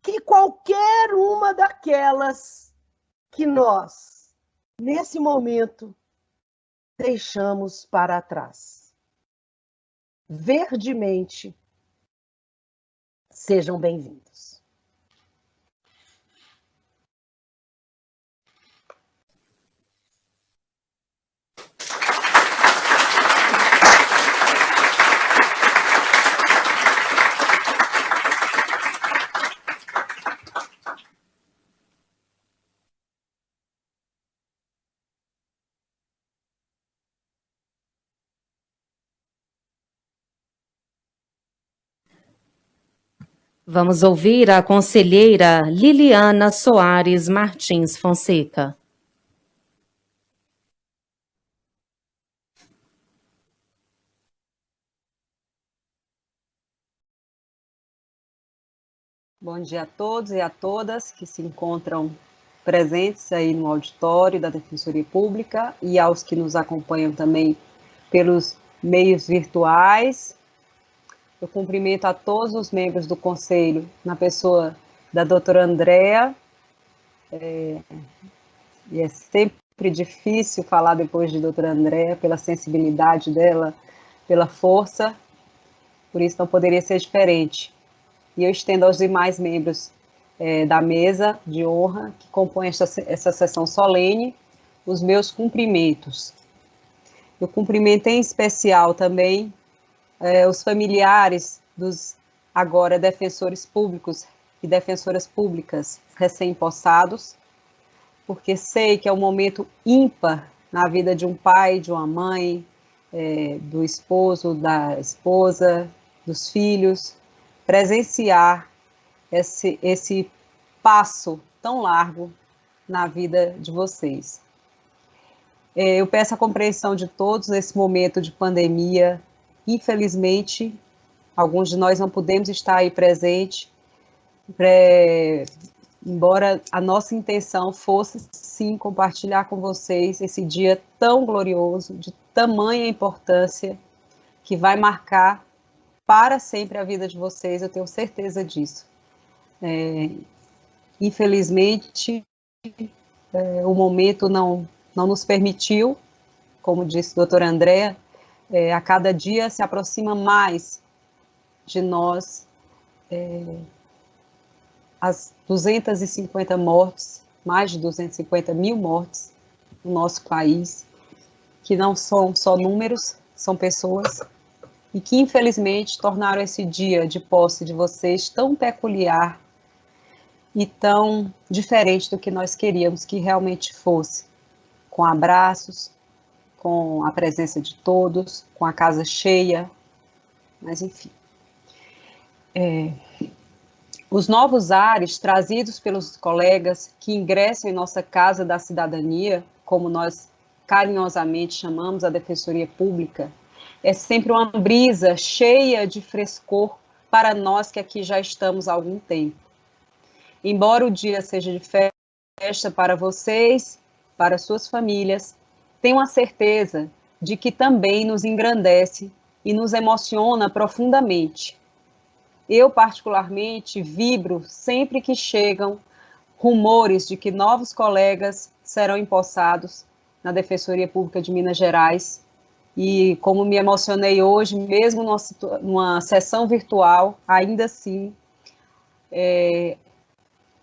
que qualquer uma daquelas que nós, nesse momento, deixamos para trás. Verdemente, sejam bem-vindos. Vamos ouvir a conselheira Liliana Soares Martins Fonseca. Bom dia a todos e a todas que se encontram presentes aí no auditório da Defensoria Pública e aos que nos acompanham também pelos meios virtuais. Eu cumprimento a todos os membros do Conselho, na pessoa da doutora Andréa. E é sempre difícil falar depois de doutora Andréa, pela sensibilidade dela, pela força, por isso não poderia ser diferente. E eu estendo aos demais membros da mesa de honra, que compõem essa sessão solene, os meus cumprimentos. Eu cumprimento em especial também os familiares dos agora defensores públicos e defensoras públicas recém-possados, porque sei que é um momento ímpar na vida de um pai, de uma mãe, do esposo, da esposa, dos filhos, presenciar esse passo tão largo na vida de vocês. Eu peço a compreensão de todos nesse momento de pandemia. Infelizmente, alguns de nós não podemos estar aí presente, embora a nossa intenção fosse, sim, compartilhar com vocês esse dia tão glorioso, de tamanha importância, que vai marcar para sempre a vida de vocês, eu tenho certeza disso. Infelizmente, o momento não nos permitiu, como disse a doutora Andréa, a cada dia se aproxima mais de nós as 250 mortes, mais de 250 mil mortes no nosso país, que não são só números, são pessoas. e que, infelizmente, tornaram esse dia de posse de vocês tão peculiar e tão diferente do que nós queríamos que realmente fosse, com abraços, com a presença de todos, com a casa cheia, mas enfim. Os novos ares trazidos pelos colegas que ingressam em nossa Casa da Cidadania, como nós carinhosamente chamamos a Defensoria Pública, é sempre uma brisa cheia de frescor para nós que aqui já estamos há algum tempo. Embora o dia seja de festa para vocês, para suas famílias, tenho a certeza de que também nos engrandece e nos emociona profundamente. Eu, particularmente, vibro sempre que chegam rumores de que novos colegas serão empossados na Defensoria Pública de Minas Gerais. E como me emocionei hoje, mesmo numa sessão virtual, ainda assim,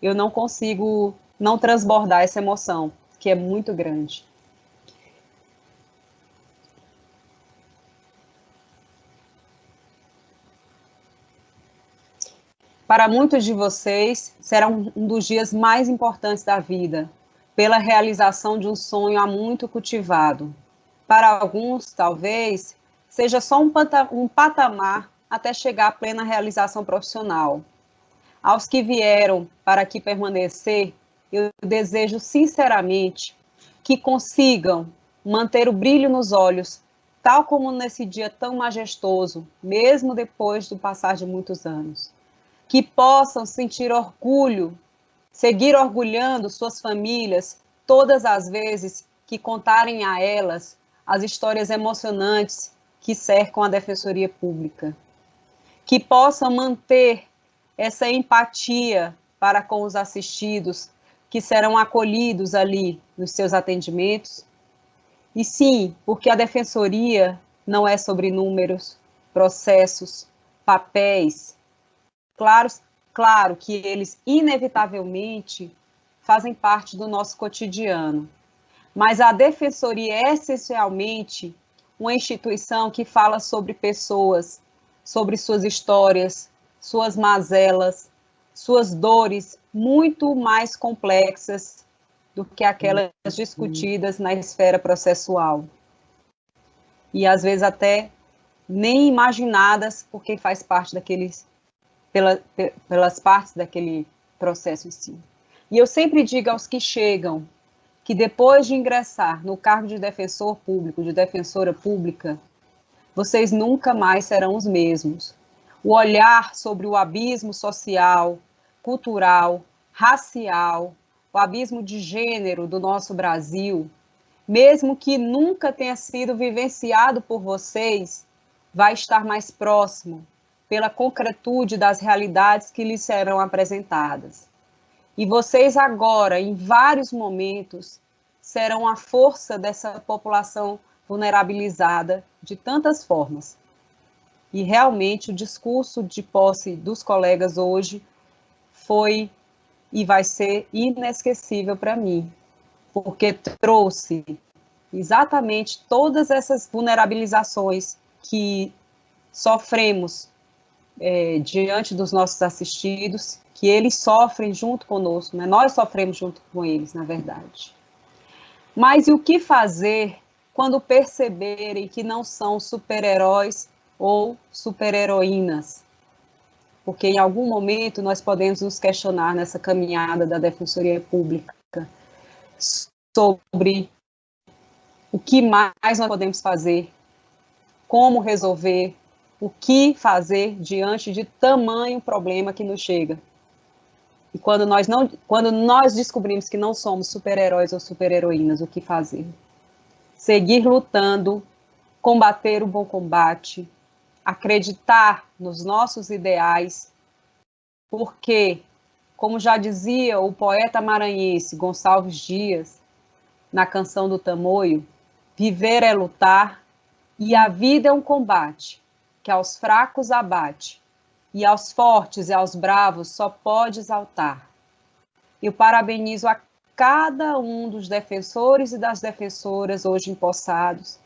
eu não consigo não transbordar essa emoção, que é muito grande. Para muitos de vocês, será um dos dias mais importantes da vida, pela realização de um sonho há muito cultivado. Para alguns, talvez, seja só um patamar até chegar à plena realização profissional. Aos que vieram para aqui permanecer, eu desejo sinceramente que consigam manter o brilho nos olhos, tal como nesse dia tão majestoso, mesmo depois do passar de muitos anos. Que possam sentir orgulho, seguir orgulhando suas famílias todas as vezes que contarem a elas as histórias emocionantes que cercam a Defensoria Pública. Que possam manter essa empatia para com os assistidos que serão acolhidos ali nos seus atendimentos. E sim, porque a Defensoria não é sobre números, processos, papéis. Claro que eles, inevitavelmente, fazem parte do nosso cotidiano. Mas a Defensoria é, essencialmente, uma instituição que fala sobre pessoas, sobre suas histórias, suas mazelas, suas dores muito mais complexas do que aquelas discutidas na esfera processual. E, às vezes, até nem imaginadas, porque faz parte pelas partes daquele processo em si. E eu sempre digo aos que chegam que depois de ingressar no cargo de defensor público, de defensora pública, vocês nunca mais serão os mesmos. O olhar sobre o abismo social, cultural, racial, o abismo de gênero do nosso Brasil, mesmo que nunca tenha sido vivenciado por vocês, vai estar mais próximo, pela concretude das realidades que lhes serão apresentadas. E vocês agora, em vários momentos, serão a força dessa população vulnerabilizada de tantas formas. E realmente o discurso de posse dos colegas hoje foi e vai ser inesquecível para mim, porque trouxe exatamente todas essas vulnerabilizações que sofremos diante dos nossos assistidos, que eles sofrem junto conosco, né? Nós sofremos junto com eles, na verdade. Mas e o que fazer quando perceberem que não são super-heróis ou super-heroínas? Porque em algum momento nós podemos nos questionar nessa caminhada da Defensoria Pública sobre o que mais nós podemos fazer, como resolver, o que fazer diante de tamanho problema que nos chega. E quando nós descobrimos que não somos super-heróis ou super-heroínas, o que fazer? Seguir lutando, combater o bom combate, acreditar nos nossos ideais, porque, como já dizia o poeta maranhense Gonçalves Dias, na canção do Tamoio, viver é lutar e a vida é um combate, que aos fracos abate, e aos fortes e aos bravos só pode exaltar. Eu parabenizo a cada um dos defensores e das defensoras hoje empossados,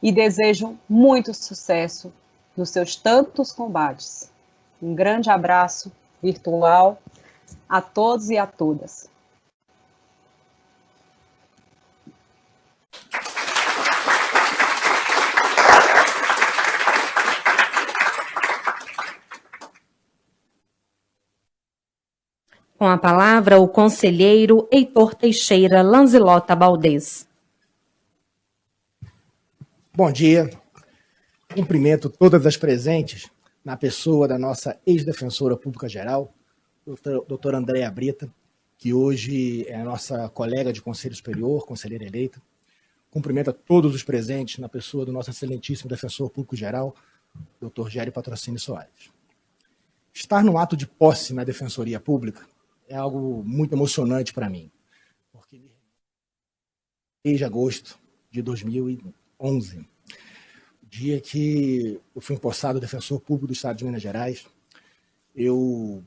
e desejo muito sucesso nos seus tantos combates. Um grande abraço virtual a todos e a todas. Com a palavra, o conselheiro Heitor Teixeira Lanzilota Baldez. Bom dia. Cumprimento todas as presentes na pessoa da nossa ex-defensora pública geral, doutora Andréa Brita, que hoje é a nossa colega de Conselho Superior, conselheira eleita. Cumprimento a todos os presentes na pessoa do nosso excelentíssimo defensor público geral, doutor Gério Patrocínio Soares. Estar no ato de posse na Defensoria Pública é algo muito emocionante para mim, porque desde agosto de 2011, dia que eu fui empossado defensor público do Estado de Minas Gerais, eu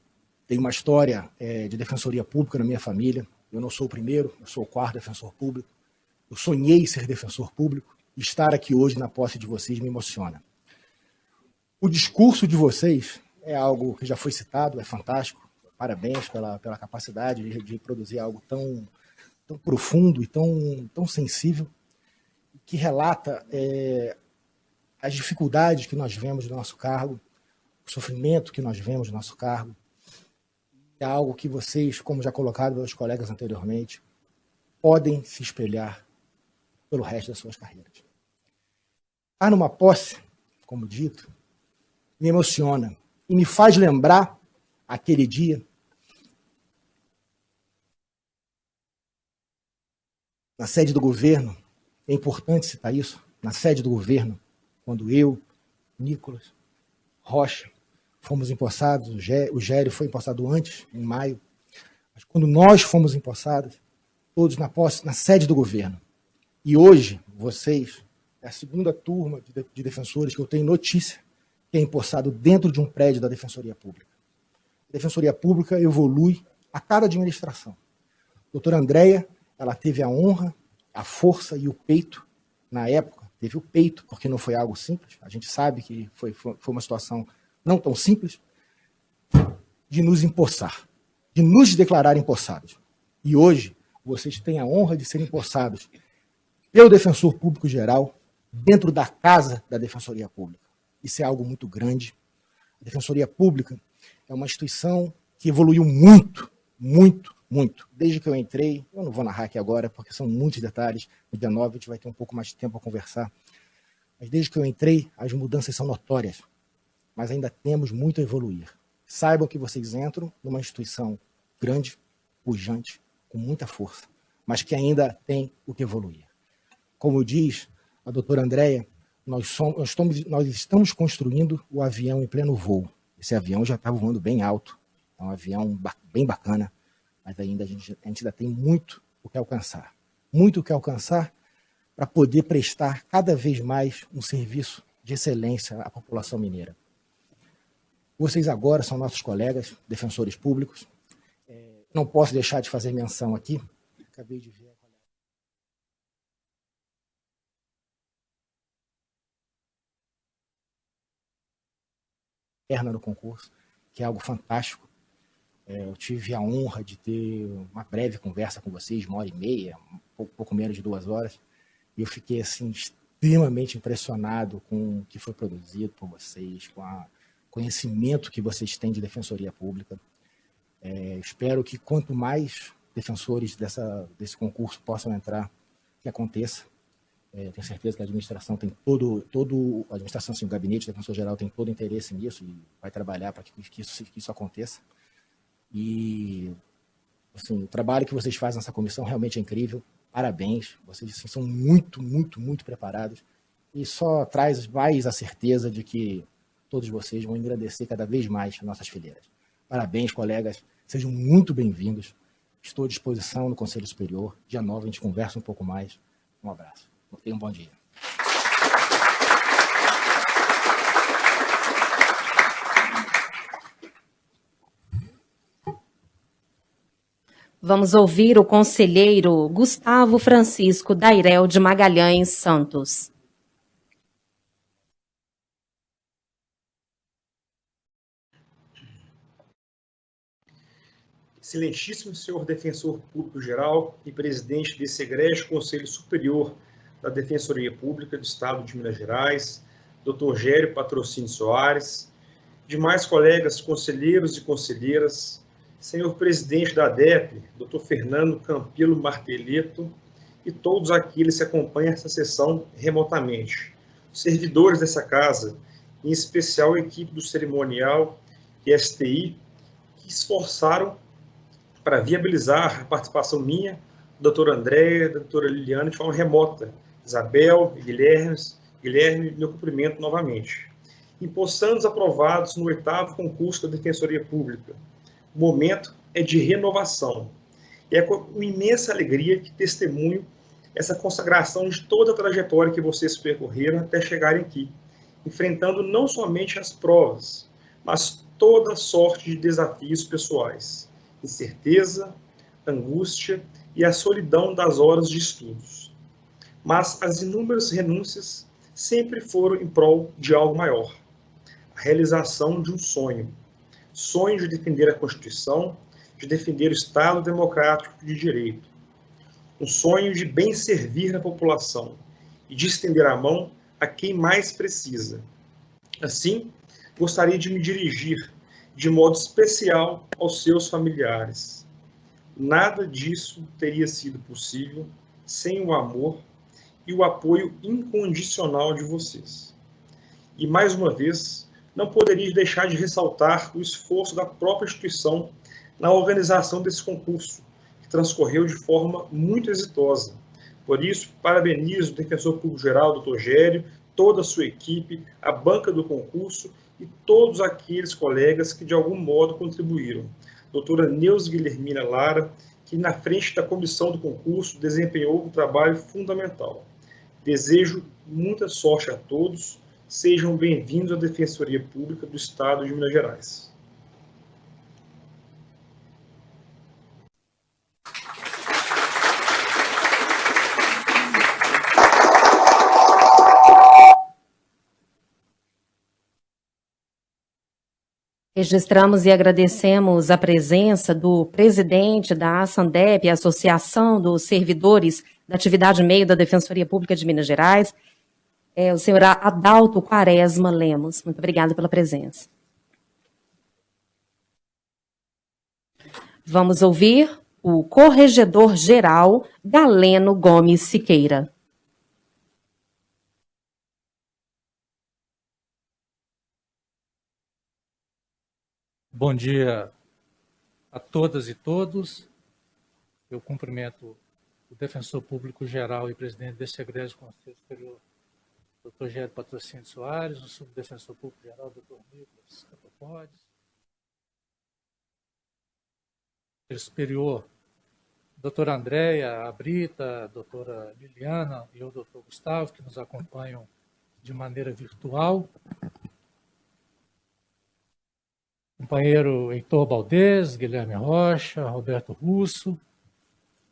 tenho uma história de defensoria pública na minha família. Eu não sou o primeiro, eu sou o quarto defensor público. Eu sonhei ser defensor público e estar aqui hoje na posse de vocês me emociona. O discurso de vocês é algo que já foi citado, é fantástico. Parabéns pela capacidade de produzir algo tão profundo e tão sensível, que relata as dificuldades que nós vemos no nosso cargo, o sofrimento que nós vemos no nosso cargo. É algo que vocês, como já colocado pelos colegas anteriormente, podem se espelhar pelo resto das suas carreiras. Estar numa posse, como dito, me emociona e me faz lembrar aquele dia na sede do governo. É importante citar isso, na sede do governo, quando eu, Nicolas, Rocha, fomos empossados, o Gério foi empossado antes, em maio, mas quando nós fomos empossados, todos na posse, na sede do governo. E hoje, vocês, é a segunda turma de defensores que eu tenho notícia que é empossado dentro de um prédio da Defensoria Pública. A Defensoria Pública evolui a cada administração. A doutora Andréa, ela teve a honra, a força e o peito, na época, teve o peito, porque não foi algo simples, a gente sabe que foi uma situação não tão simples, de nos empossar, de nos declarar empossados. E hoje, vocês têm a honra de serem empossados pelo Defensor Público Geral, dentro da casa da Defensoria Pública. Isso é algo muito grande. A Defensoria Pública é uma instituição que evoluiu muito, muito, muito. Desde que eu entrei, eu não vou narrar aqui agora, porque são muitos detalhes, no dia 9 a gente vai ter um pouco mais de tempo a conversar, mas desde que eu entrei, as mudanças são notórias, mas ainda temos muito a evoluir. Saibam que vocês entram numa instituição grande, pujante, com muita força, mas que ainda tem o que evoluir. Como diz a doutora Andréa, nós estamos construindo o avião em pleno voo. Esse avião já está voando bem alto, é um avião bem bacana, mas ainda a gente ainda tem muito o que alcançar. Muito o que alcançar para poder prestar cada vez mais um serviço de excelência à população mineira. Vocês agora são nossos colegas, defensores públicos. Não posso deixar de fazer menção aqui. Acabei de ver a colega no concurso, que é algo fantástico. Eu tive a honra de ter uma breve conversa com vocês, 1h30, pouco menos de 2 horas, e eu fiquei assim, extremamente impressionado com o que foi produzido por vocês, com o conhecimento que vocês têm de defensoria pública. Espero que quanto mais defensores desse concurso possam entrar, que aconteça. Tenho certeza que a administração tem a administração, assim, o gabinete do defensor geral tem todo o interesse nisso e vai trabalhar para que isso aconteça. E assim, o trabalho que vocês fazem nessa comissão realmente é incrível. Parabéns, vocês assim, são muito, muito, muito preparados e só traz mais a certeza de que todos vocês vão engrandecer cada vez mais nossas fileiras. Parabéns, colegas, sejam muito bem-vindos. Estou à disposição no Conselho Superior. Dia 9 a gente conversa um pouco mais. Um abraço. Tenham um bom dia. Vamos ouvir o conselheiro Gustavo Francisco Dairel de Magalhães Santos. excelentíssimo senhor defensor público-geral e presidente desse egrégio Conselho Superior da Defensoria Pública do Estado de Minas Gerais, Dr. Gério Patrocínio Soares, demais colegas conselheiros e conselheiras, senhor presidente da ADEP, Dr. Fernando Campilo Marteleto, e todos aqueles que acompanham essa sessão remotamente, servidores dessa casa, em especial a equipe do cerimonial e STI, que esforçaram para viabilizar a participação minha, doutora Andréia, doutora Liliana, de forma remota, Isabel e Guilherme, meu cumprimento novamente. Empossados aprovados no 8º concurso da Defensoria Pública. O momento é de renovação. E é com imensa alegria que testemunho essa consagração de toda a trajetória que vocês percorreram até chegarem aqui, enfrentando não somente as provas, mas toda sorte de desafios pessoais, incerteza, angústia e a solidão das horas de estudos. Mas as inúmeras renúncias sempre foram em prol de algo maior, a realização de um sonho. Sonho de defender a Constituição, de defender o Estado democrático de direito. Um sonho de bem servir na população e de estender a mão a quem mais precisa. Assim, gostaria de me dirigir de modo especial aos seus familiares. Nada disso teria sido possível sem o amor e o apoio incondicional de vocês. E, mais uma vez, não poderia deixar de ressaltar o esforço da própria instituição na organização desse concurso, que transcorreu de forma muito exitosa. Por isso, parabenizo o defensor público-geral, Dr. Gério, toda a sua equipe, a banca do concurso e todos aqueles colegas que de algum modo contribuíram. Doutora Neuza Guilhermina Lara, que na frente da comissão do concurso desempenhou um trabalho fundamental. Desejo muita sorte a todos. Sejam bem-vindos à Defensoria Pública do Estado de Minas Gerais. Registramos e agradecemos a presença do presidente da ASANDEP, Associação dos Servidores da Atividade Meio da Defensoria Pública de Minas Gerais, o senhor Adalto Quaresma Lemos. Muito obrigada pela presença. Vamos ouvir o Corregedor-Geral Galeno Gomes Siqueira. Bom dia a todas e todos. Eu cumprimento o Defensor Público Geral e presidente desse egrégio Conselho Superior, Dr. Gério Patrocínio Soares, o Subdefensor Público Geral, Dr. Nicolas Catopodes, o Superior, doutora Andréia, a Brita, a doutora Liliana e o doutor Gustavo, que nos acompanham de maneira virtual. Companheiro Heitor Baldez, Guilherme Rocha, Roberto Russo,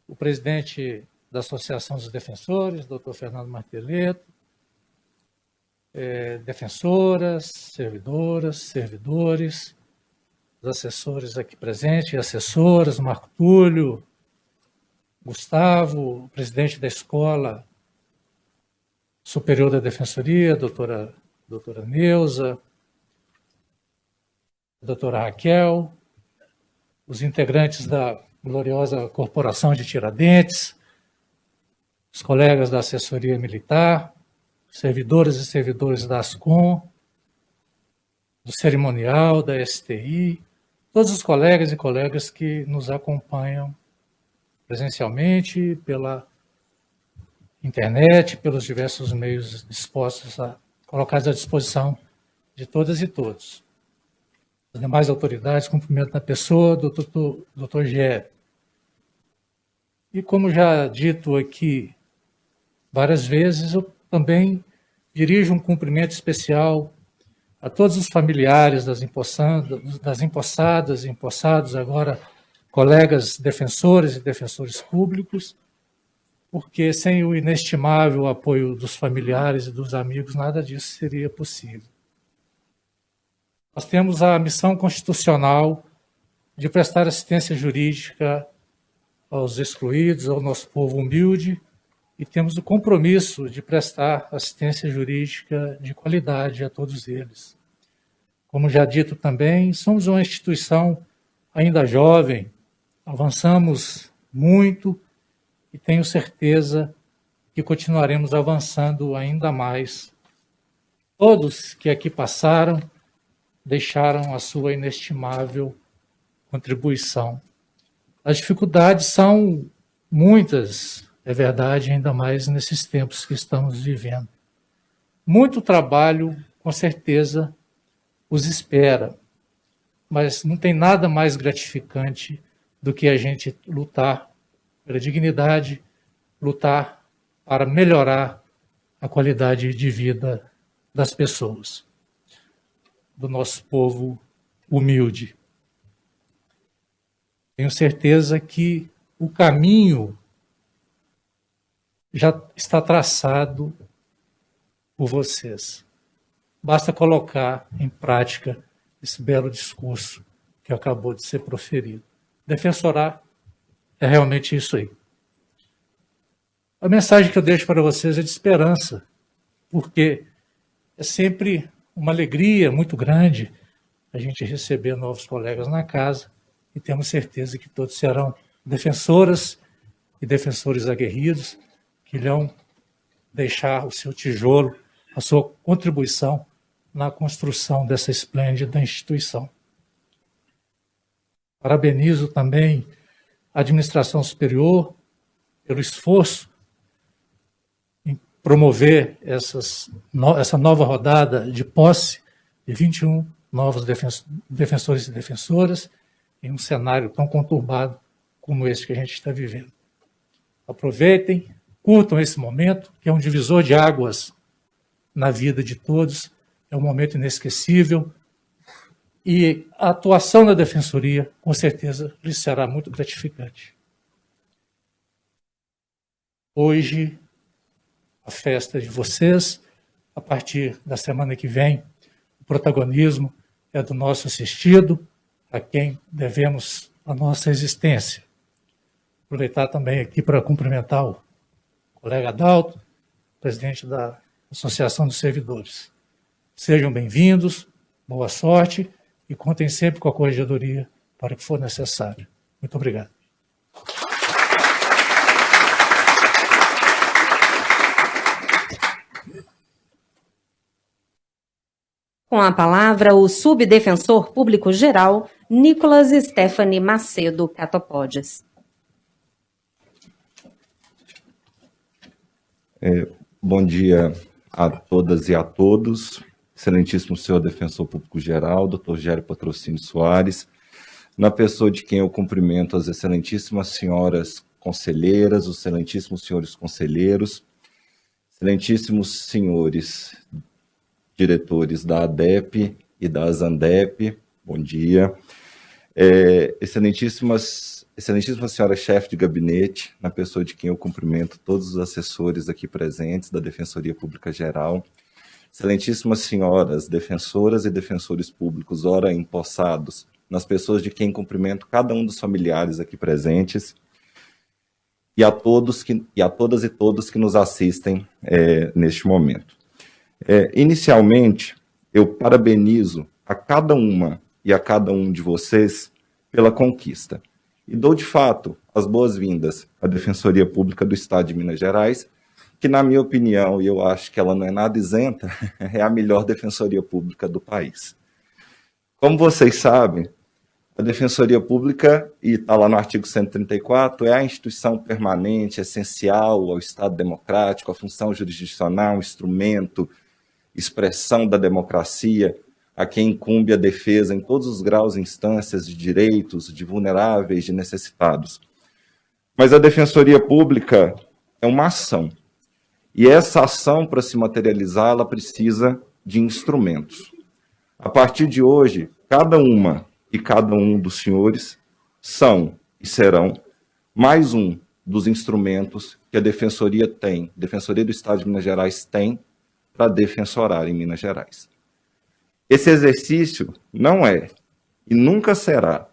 o presidente da Associação dos Defensores, doutor Fernando Marteleto, defensoras, servidoras, servidores, os assessores aqui presentes e assessoras, Marco Túlio, Gustavo, o presidente da Escola Superior da Defensoria, doutora Neuza, a doutora Raquel, os integrantes da gloriosa Corporação de Tiradentes, os colegas da Assessoria Militar, servidores e servidores da ASCOM, do Cerimonial, da STI, todos os colegas e colegas que nos acompanham presencialmente, pela internet, pelos diversos meios colocados à disposição de todas e todos. As demais autoridades, cumprimento na pessoa do Dr. Gério. E como já dito aqui várias vezes, eu também dirijo um cumprimento especial a todos os familiares das empossadas e empossados, agora colegas defensores e defensores públicos, porque sem o inestimável apoio dos familiares e dos amigos, nada disso seria possível. Nós temos a missão constitucional de prestar assistência jurídica aos excluídos, ao nosso povo humilde, e temos o compromisso de prestar assistência jurídica de qualidade a todos eles. Como já dito também, somos uma instituição ainda jovem, avançamos muito e tenho certeza que continuaremos avançando ainda mais. Todos que aqui passaram deixaram a sua inestimável contribuição. As dificuldades são muitas, é verdade, ainda mais nesses tempos que estamos vivendo. Muito trabalho, com certeza, os espera, mas não tem nada mais gratificante do que a gente lutar pela dignidade, lutar para melhorar a qualidade de vida das pessoas, do nosso povo humilde. Tenho certeza que o caminho já está traçado por vocês. Basta colocar em prática esse belo discurso que acabou de ser proferido. Defensorar é realmente isso aí. A mensagem que eu deixo para vocês é de esperança, porque é sempre uma alegria muito grande a gente receber novos colegas na casa e temos certeza que todos serão defensoras e defensores aguerridos que irão deixar o seu tijolo, a sua contribuição na construção dessa esplêndida instituição. Parabenizo também a administração superior pelo esforço em promover essa nova rodada de posse de 21 novos defensores e defensoras em um cenário tão conturbado como esse que a gente está vivendo. Aproveitem, curtam esse momento, que é um divisor de águas na vida de todos, é um momento inesquecível, e a atuação da Defensoria, com certeza, lhes será muito gratificante. Hoje, a festa de vocês, a partir da semana que vem, o protagonismo é do nosso assistido, a quem devemos a nossa existência. Aproveitar também aqui para cumprimentar o colega Adalto, presidente da Associação dos Servidores. Sejam bem-vindos, boa sorte e contem sempre com a corregedoria para o que for necessário. Muito obrigado. Com a palavra, o subdefensor público-geral, Nicolas Stephanie Macedo Catopodes. Bom dia a todas e a todos. Excelentíssimo senhor defensor público-geral, doutor Gério Patrocínio Soares, na pessoa de quem eu cumprimento as excelentíssimas senhoras conselheiras, os excelentíssimos senhores conselheiros, excelentíssimos senhores diretores da ADEP e da ASANDEP, bom dia. Excelentíssima senhora chefe de gabinete, na pessoa de quem eu cumprimento todos os assessores aqui presentes da Defensoria Pública Geral, excelentíssimas senhoras defensoras e defensores públicos ora empossados, nas pessoas de quem cumprimento cada um dos familiares aqui presentes, e a todas e todos que nos assistem neste momento. Inicialmente, eu parabenizo a cada uma e a cada um de vocês pela conquista. E dou, de fato, as boas-vindas à Defensoria Pública do Estado de Minas Gerais, que, na minha opinião, e eu acho que ela não é nada isenta, é a melhor Defensoria Pública do país. Como vocês sabem, a Defensoria Pública, e está lá no artigo 134, é a instituição permanente, essencial ao Estado democrático, à função jurisdicional, um instrumento, expressão da democracia, a quem incumbe a defesa em todos os graus e instâncias de direitos, de vulneráveis, de necessitados. Mas a Defensoria Pública é uma ação. E essa ação, para se materializar, ela precisa de instrumentos. A partir de hoje, cada uma e cada um dos senhores são e serão mais um dos instrumentos que a Defensoria tem, a Defensoria do Estado de Minas Gerais tem para defensorar em Minas Gerais. Esse exercício não é e nunca será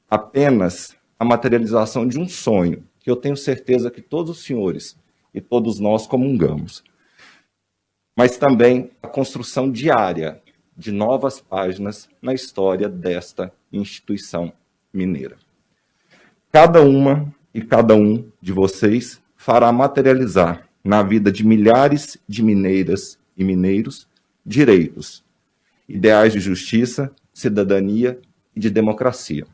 apenas a materialização de um sonho, que eu tenho certeza que todos os senhores e todos nós comungamos, mas também a construção diária de novas páginas na história desta instituição mineira. Cada uma e cada um de vocês fará materializar na vida de milhares de mineiras e mineiros direitos, ideais de justiça, cidadania e de democracia.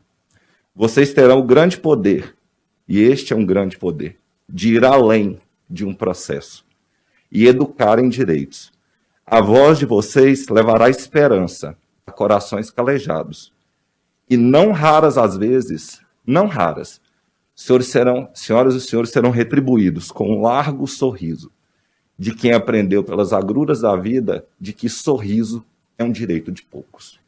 Vocês terão o grande poder, e este é um grande poder, de ir além de um processo e educar em direitos. A voz de vocês levará esperança a corações calejados. E não raras às vezes, não raras, senhoras e senhores serão retribuídos com um largo sorriso de quem aprendeu pelas agruras da vida de que sorriso é um direito de poucos.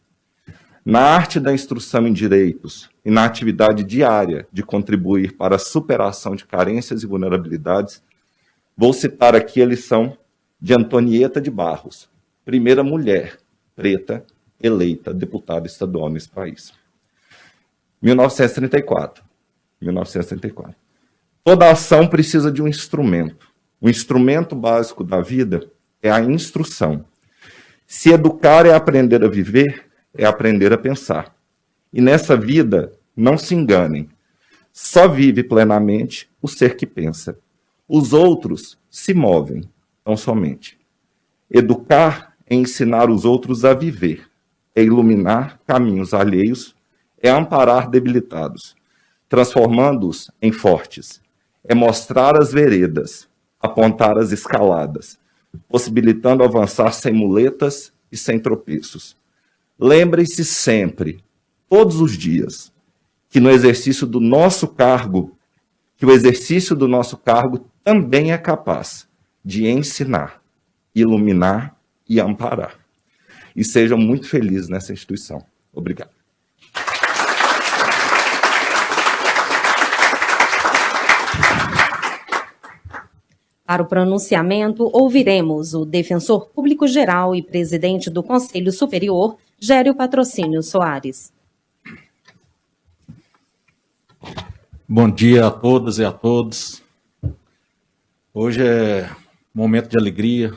Na arte da instrução em direitos e na atividade diária de contribuir para a superação de carências e vulnerabilidades, vou citar aqui a lição de Antonieta de Barros, primeira mulher preta eleita deputada estadual nesse país. 1934. Toda ação precisa de um instrumento. O instrumento básico da vida é a instrução. Se educar é aprender a viver, é aprender a pensar. E nessa vida, não se enganem, só vive plenamente o ser que pensa. Os outros se movem, tão somente. Educar é ensinar os outros a viver, é iluminar caminhos alheios, é amparar debilitados, transformando-os em fortes, é mostrar as veredas, apontar as escaladas, possibilitando avançar sem muletas e sem tropeços. Lembrem-se sempre, todos os dias, que no exercício do nosso cargo, que o exercício do nosso cargo também é capaz de ensinar, iluminar e amparar. E sejam muito felizes nessa instituição. Obrigado. Para o pronunciamento, ouviremos o Defensor Público-Geral e Presidente do Conselho Superior, Gério Patrocínio Soares. Bom dia a todas e a todos. Hoje é momento de alegria,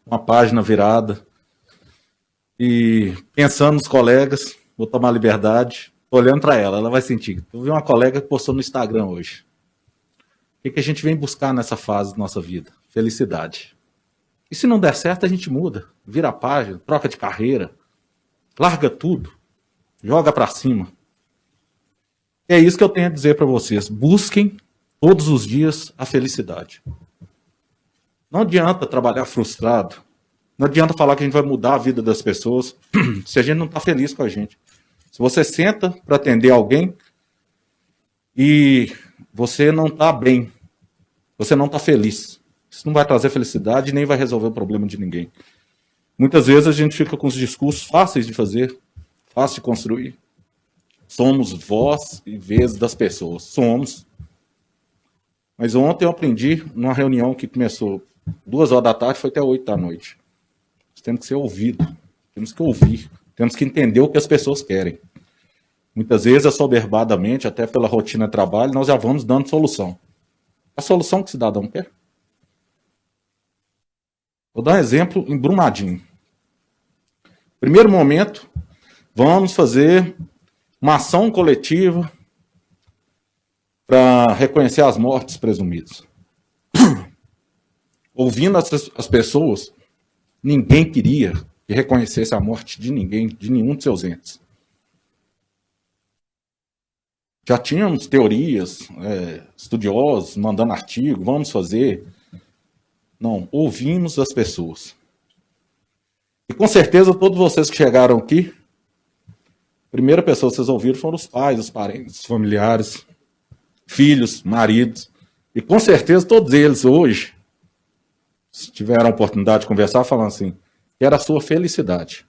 uma página virada. E pensando nos colegas, vou tomar liberdade, tô olhando para ela vai sentir. Eu vi uma colega que postou no Instagram hoje. O que a gente vem buscar nessa fase da nossa vida? Felicidade. E se não der certo, a gente muda, vira a página, troca de carreira, larga tudo, joga para cima. É isso que eu tenho a dizer para vocês. Busquem todos os dias a felicidade. Não adianta trabalhar frustrado. Não adianta falar que a gente vai mudar a vida das pessoas se a gente não está feliz com a gente. Se você senta para atender alguém e você não está bem, você não está feliz, isso não vai trazer felicidade nem vai resolver o problema de ninguém. Muitas vezes a gente fica com os discursos fáceis de fazer, fáceis de construir. Somos voz e vez das pessoas. Somos. Mas ontem eu aprendi numa reunião que começou 14h, foi até 20h. Nós temos que ser ouvidos, temos que ouvir, temos que entender o que as pessoas querem. Muitas vezes, assoberbadamente, até pela rotina de trabalho, nós já vamos dando solução. A solução que o cidadão quer. Vou dar um exemplo em Brumadinho. Primeiro momento, vamos fazer uma ação coletiva para reconhecer as mortes presumidas. Ouvindo as pessoas, ninguém queria que reconhecesse a morte de ninguém, de nenhum de seus entes. Já tínhamos teorias, estudiosos, mandando artigo, vamos fazer. Não, ouvimos as pessoas. E com certeza todos vocês que chegaram aqui, a primeira pessoa que vocês ouviram foram os pais, os parentes, os familiares, filhos, maridos. E com certeza todos eles hoje, se tiveram a oportunidade de conversar, falam assim, que era a sua felicidade.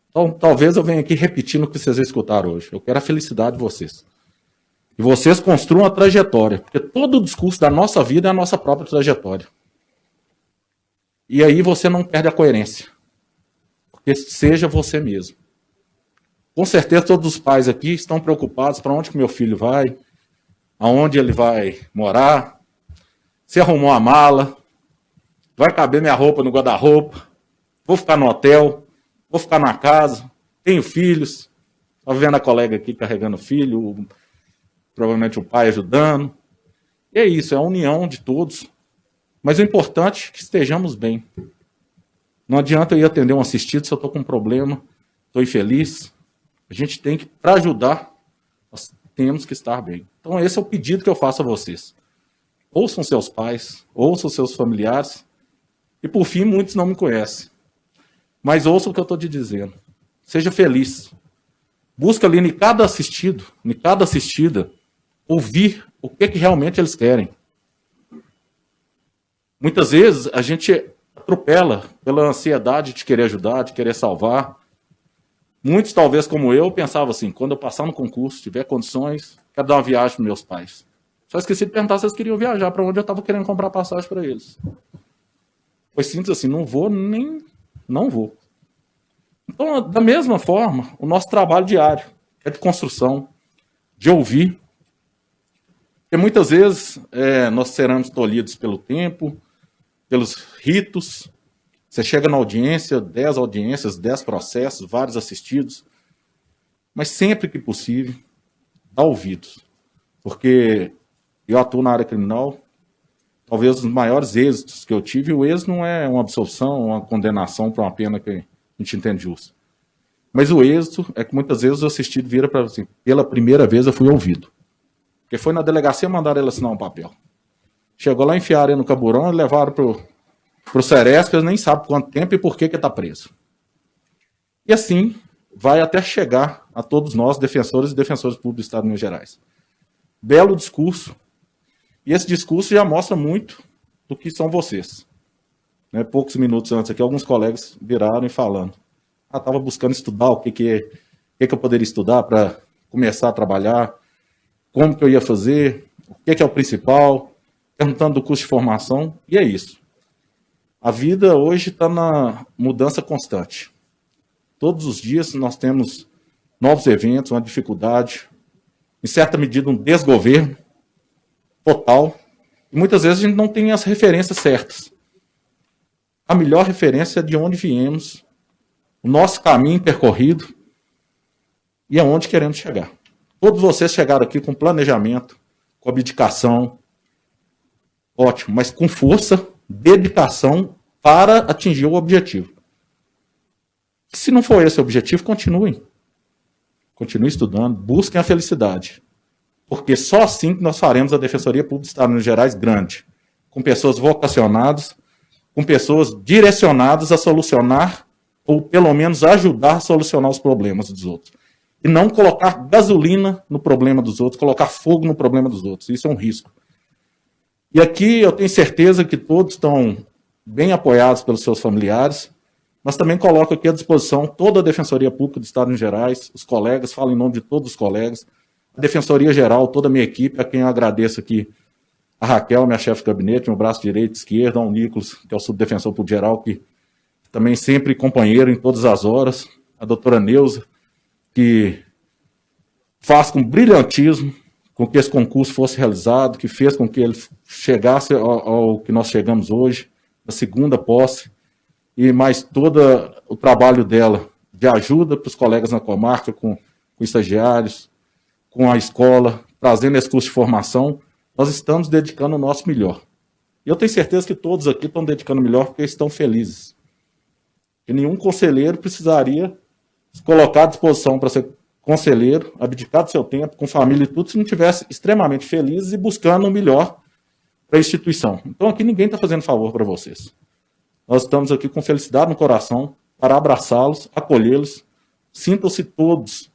Então, talvez eu venha aqui repetindo o que vocês escutaram hoje. Eu quero a felicidade de vocês. E vocês construam a trajetória, porque todo o discurso da nossa vida é a nossa própria trajetória. E aí você não perde a coerência. Porque seja você mesmo. Com certeza todos os pais aqui estão preocupados para onde que meu filho vai, aonde ele vai morar, se arrumou a mala, vai caber minha roupa no guarda-roupa, vou ficar no hotel, vou ficar na casa, tenho filhos, estou vendo a colega aqui carregando filho, provavelmente o pai ajudando. E é isso, é a união de todos. Mas o importante é que estejamos bem. Não adianta eu ir atender um assistido se eu estou com um problema, estou infeliz. A gente tem que, para ajudar, nós temos que estar bem. Então esse é o pedido que eu faço a vocês. Ouçam seus pais, ouçam seus familiares. E por fim, muitos não me conhecem. Mas ouçam o que eu estou te dizendo. Seja feliz. Busca ali em cada assistido, em cada assistida, ouvir o que realmente eles querem. Muitas vezes a gente atropela pela ansiedade de querer ajudar, de querer salvar. Muitos, talvez como eu, pensavam assim, quando eu passar no concurso, tiver condições, quero dar uma viagem para meus pais. Só esqueci de perguntar se eles queriam viajar, para onde eu estava querendo comprar passagem para eles. Foi simples assim, não vou, nem não vou. Então, da mesma forma, o nosso trabalho diário é de construção, de ouvir. Porque muitas vezes nós seremos tolhidos pelo tempo, pelos ritos. Você chega na audiência, 10 audiências, 10 processos, vários assistidos. Mas sempre que possível, dá ouvidos. Porque eu atuo na área criminal, talvez os maiores êxitos que eu tive, o êxito não é uma absolvição, uma condenação para uma pena que a gente entende justa. Mas o êxito é que muitas vezes o assistido vira para assim, pela primeira vez eu fui ouvido. Porque foi na delegacia mandaram ele assinar um papel. Chegou lá, enfiaram ele no caburão e levaram para o Seresc, eles nem sabem quanto tempo e por que está preso. E assim vai até chegar a todos nós, defensores e defensores públicos do Estado de Minas Gerais. Belo discurso. E esse discurso já mostra muito do que são vocês. Né, poucos minutos antes aqui, alguns colegas viraram e falando. Estava buscando estudar o que eu poderia estudar para começar a trabalhar, como que eu ia fazer, o que é o principal, perguntando do curso de formação, e é isso. A vida hoje está na mudança constante. Todos os dias nós temos novos eventos, uma dificuldade, em certa medida um desgoverno total, e muitas vezes a gente não tem as referências certas. A melhor referência é de onde viemos, o nosso caminho percorrido e aonde queremos chegar. Todos vocês chegaram aqui com planejamento, com abdicação, ótimo, mas com força, dedicação para atingir o objetivo. Se não for esse o objetivo, continuem. Continuem estudando, busquem a felicidade. Porque só assim que nós faremos a Defensoria Pública do Estado de Minas Gerais grande, com pessoas vocacionadas, com pessoas direcionadas a solucionar ou pelo menos ajudar a solucionar os problemas dos outros. E não colocar gasolina no problema dos outros, colocar fogo no problema dos outros. Isso é um risco. E aqui eu tenho certeza que todos estão bem apoiados pelos seus familiares, mas também coloco aqui à disposição toda a Defensoria Pública do Estado de Minas Gerais, os colegas, falo em nome de todos os colegas, a Defensoria Geral, toda a minha equipe, a quem eu agradeço aqui, a Raquel, minha chefe de gabinete, meu braço direito e esquerdo, ao Nicolas, que é o subdefensor público geral, que também sempre companheiro em todas as horas, a doutora Neuza, que faz com brilhantismo com que esse concurso fosse realizado, que fez com que ele chegasse ao que nós chegamos hoje, na segunda posse, e mais todo o trabalho dela de ajuda para os colegas na comarca, com estagiários, com a escola, trazendo esse curso de formação, nós estamos dedicando o nosso melhor. E eu tenho certeza que todos aqui estão dedicando o melhor porque estão felizes. Que nenhum conselheiro precisaria se colocar à disposição para ser conselheiro, abdicar do seu tempo, com família e tudo, se não estivesse extremamente feliz e buscando o melhor para a instituição. Então aqui ninguém está fazendo favor para vocês. Nós estamos aqui com felicidade no coração para abraçá-los, acolhê-los. Sintam-se todos,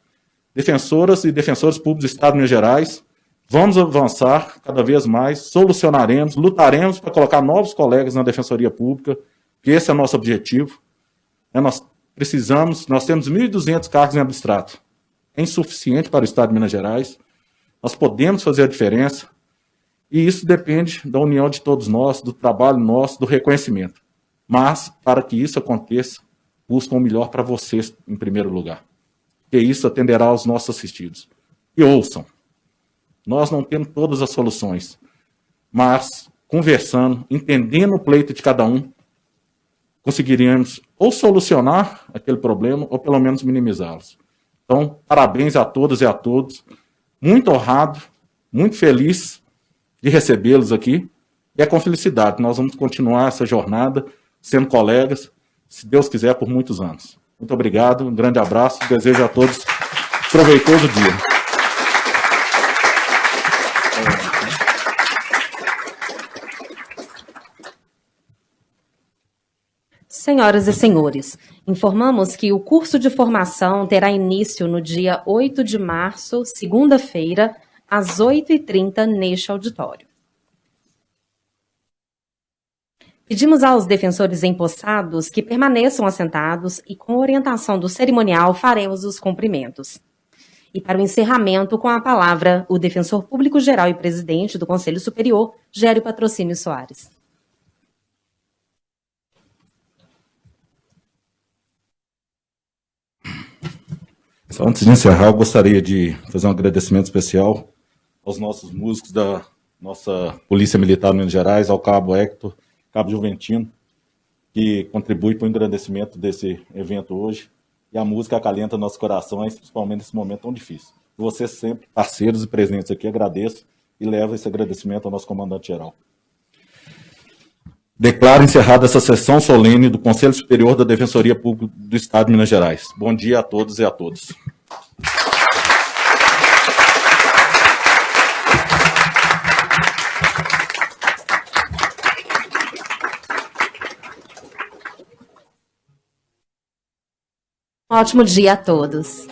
defensoras e defensores públicos do Estado de Minas Gerais. Vamos avançar cada vez mais, solucionaremos, lutaremos para colocar novos colegas na Defensoria Pública, que esse é o nosso objetivo. Nós temos 1.200 cargos em abstrato. É insuficiente para o Estado de Minas Gerais. Nós podemos fazer a diferença. E isso depende da união de todos nós, do trabalho nosso, do reconhecimento. Mas, para que isso aconteça, buscam o melhor para vocês, em primeiro lugar. que isso atenderá aos nossos assistidos. E ouçam, nós não temos todas as soluções, mas conversando, entendendo o pleito de cada um, conseguiríamos ou solucionar aquele problema ou pelo menos minimizá-los. Então, parabéns a todas e a todos. Muito honrado, muito feliz de recebê-los aqui. E é com felicidade. Nós vamos continuar essa jornada sendo colegas, se Deus quiser, por muitos anos. Muito obrigado, um grande abraço. Desejo a todos um proveitoso dia. Senhoras e senhores, informamos que o curso de formação terá início no dia 8 de março, segunda-feira, às 8h30, neste auditório. Pedimos aos defensores empossados que permaneçam assentados e, com orientação do cerimonial, faremos os cumprimentos. E para o encerramento, com a palavra, o defensor público-geral e presidente do Conselho Superior, Gério Patrocínio Soares. Antes de encerrar, eu gostaria de fazer um agradecimento especial aos nossos músicos da nossa Polícia Militar de Minas Gerais, ao Cabo Hector, Cabo Juventino, que contribui para o engrandecimento desse evento hoje. E a música acalenta nossos corações, principalmente nesse momento tão difícil. Vocês sempre parceiros e presentes aqui, agradeço e levo esse agradecimento ao nosso comandante-geral. Declaro encerrada essa sessão solene do Conselho Superior da Defensoria Pública do Estado de Minas Gerais. Bom dia a todos e a todas. Um ótimo dia a todos.